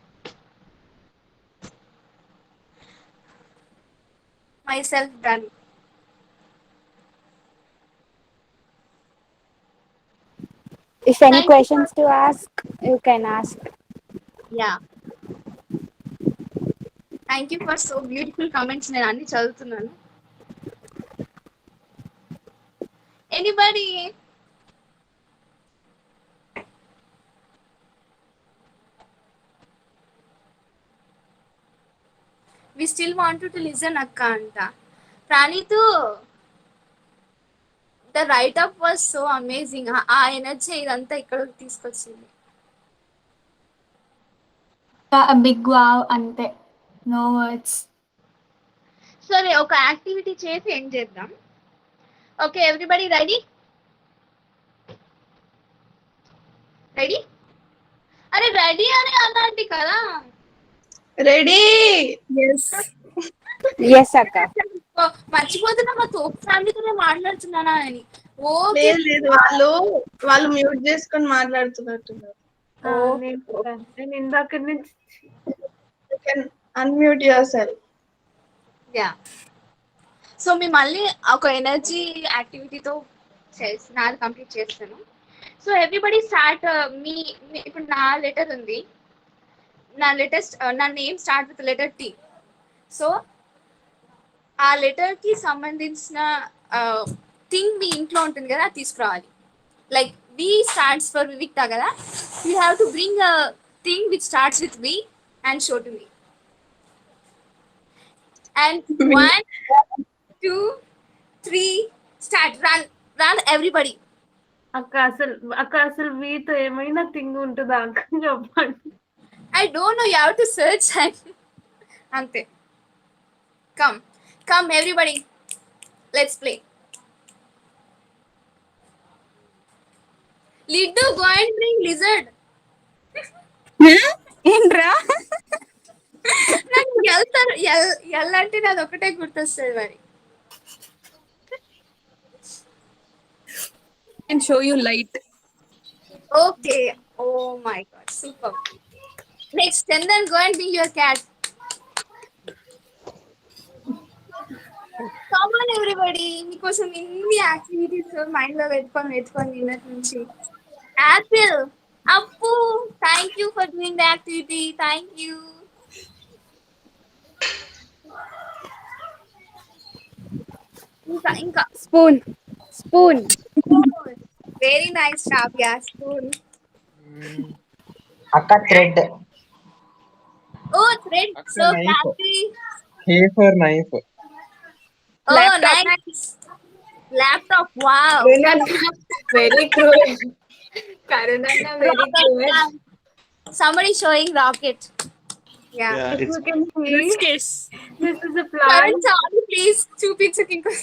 myself done. If any Thank you questions to ask, you can ask. Yeah, thank you for so beautiful comments. నేను అన్ని చదువుతున్నాను. Anybody? We still want to listen అక్క అంట. ప్రాణితు, the write up was so amazing. ఆ energy ఇదంతా ఇక్కడ తీసుకొచ్చింది. బిగ్ వావ్ అంతే, నో వర్డ్స్. సరే, ఒక యాక్టివిటీ చేసి ఎండ్ చేద్దాం. Okay, everybody ready? రెడీ? అరే రెడీ అని అన్నది కదా. రెడీ? Yes, akka. మర్చిపోతున్నా, మా తోపు ఫ్యామిలీతోనే మాట్లాడుతున్నానా అని. ఓ లేదు, వాళ్ళు మ్యూట్ చేసుకొని మాట్లాడుతున్నట్టున్నారు. నేను ఇందాక నుంచి unmute yourself. Yeah. So మీ మళ్ళీ ఒక ఎనర్జీ యాక్టివిటీతో నాది కంప్లీట్ చేస్తాను. So everybody start. ఇప్పుడు నా లెటర్ ఉంది. నా name start with letter T. So ఆ లెటర్కి సంబంధించిన థింగ్ మీ ఇంట్లో ఉంటుంది కదా, అది తీసుకురావాలి. Like V stands for Vivikta కదా. You have to bring a thing which starts with V and show to me. And 1, 2, 3, start. Run everybody. అక్క అసలు వీతో ఏమైనా థింగ్ ఉంటుందా అక్క, చెప్పండి. I don't know, you have to search and ante. Come everybody, let's play. Liddu, go and bring lizard. ఏంట్రా? నాకు ఎల్లంటే నాది ఒకటే గుర్తొస్తుంది మరి. And show you light. Okay. Oh my god, super. Next, and then go and bring your cat. Come on everybody, మీకోసం ఇన్ని activities mind లో పెట్టుకొని నిన్నటి నుంచి. యాపిల్, అప్పు, thank you for doing the activity. Thank you. ఇంకా Spoon. Very nice job. Yeah, spoon. అక్క thread. Oh, thread. So happy. K for knife. Oh, nice. Laptop. Wow. Very cruel. Karunanna, very cruel. Somebody showing rocket. Yeah. If you can see, Which case? this is a plant. Karan, sorry, please. Chupinchu kinko.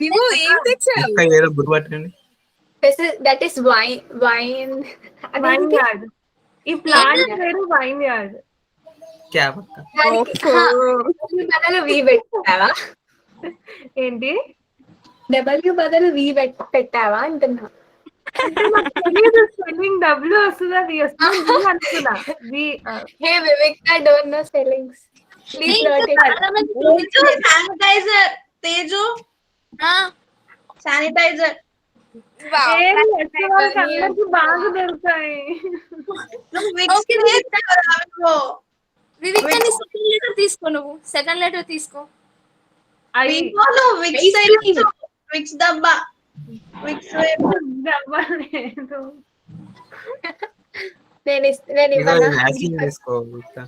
నువ్వు ఏం తెచ్చావు? అక్క ఏదో గుర్తుపట్టండి. That is vine vineyard. ఈ plant పేరు vineyard. Cap అక్క. బదులు వి పెట్టావా? ఏంటి? డబ్ల్యూ బదులు వి పెట్టావా అంటున్నా. స్పెల్లింగ్ డబ్ల్యూ వస్తుంది, అది వస్తుంది అనుకున్నా. Hey Vivek, I don't know spellings. Please note it. Sanitizer Teju, sanitizer. అందరికి బాగా దొరుకుతాయి. సెకండ్ లెటర్ తీసుకో, నువ్వు సెకండ్ లెటర్ తీసుకో. విక్స్ డబ్బా, విక్స్ డబ్బా లేదు. నేను ఇదో వ్యాక్సిన్ తీసుకో అక్క.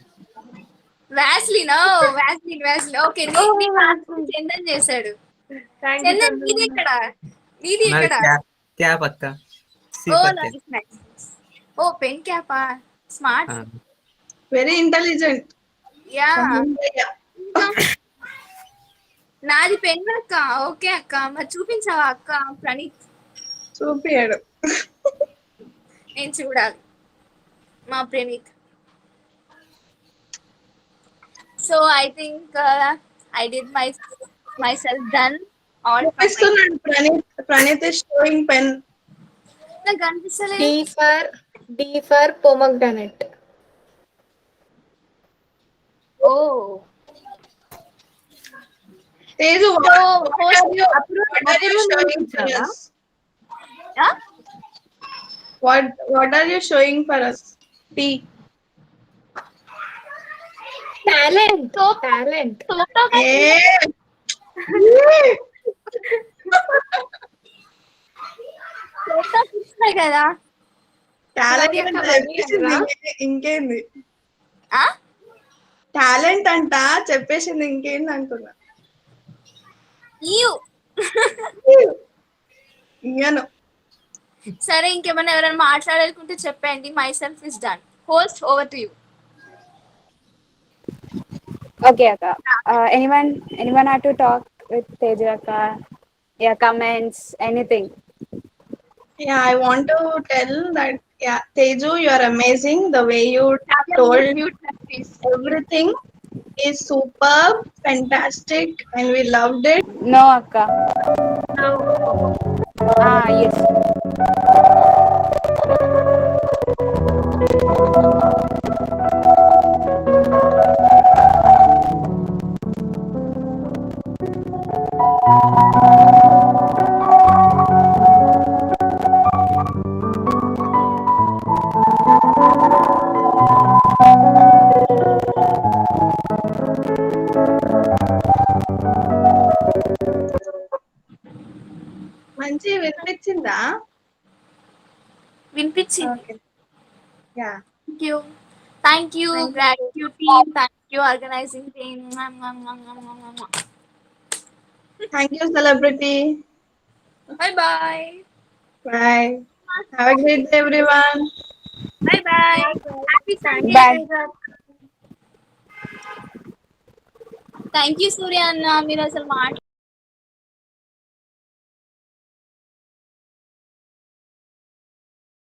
Vaseline okay. చందన్ చేశాడు. చందన్ నీది ఎక్కడ? నీది నాది ఎక్కడ? క్యాప్ అక్క. Oh nice nice. Oh pen క్యాపా, స్మార్ట్. Very intelligent. యా నాది పెన్ అక్క. ఓకే అక్క, మరి చూపించావా అక్క? ప్రణీత్ చూపియాడు. నేను చూడాలి మా Praneeth. So I think I did myself done all. Pranit is showing pen. నాకు కనిపిస్తలేదు. D for pomegranate. Oh. Teju, what are you showing for us? T. Talent. కదా ఇంకేంది టాలెంట్ అంట చెప్పేసింది, ఇంకేంది అనుకున్నా. ఇంకను సరే, ఇంకేమైనా ఎవరైనా మాట్లాడాలనుకుంటే చెప్పండి. My self is done. Host, over to you. Okay, Akka. Anyone have to talk with Teju Akka? Yeah, comments, anything. Yeah, I want to tell that, yeah, Teju, you are amazing. The way you told everything is superb, fantastic, and we loved it. No, Akka. Yes. మంచి వినిపించిందా? వినిపించింది. Yeah. Thank you, gratitude team. Thank you, organizing team. Thank you, celebrity. Bye bye. Bye. Have a great day, everyone. Bye bye. Happy Sunday. Bye. Thank you, Surya Anna. మీరు అసలు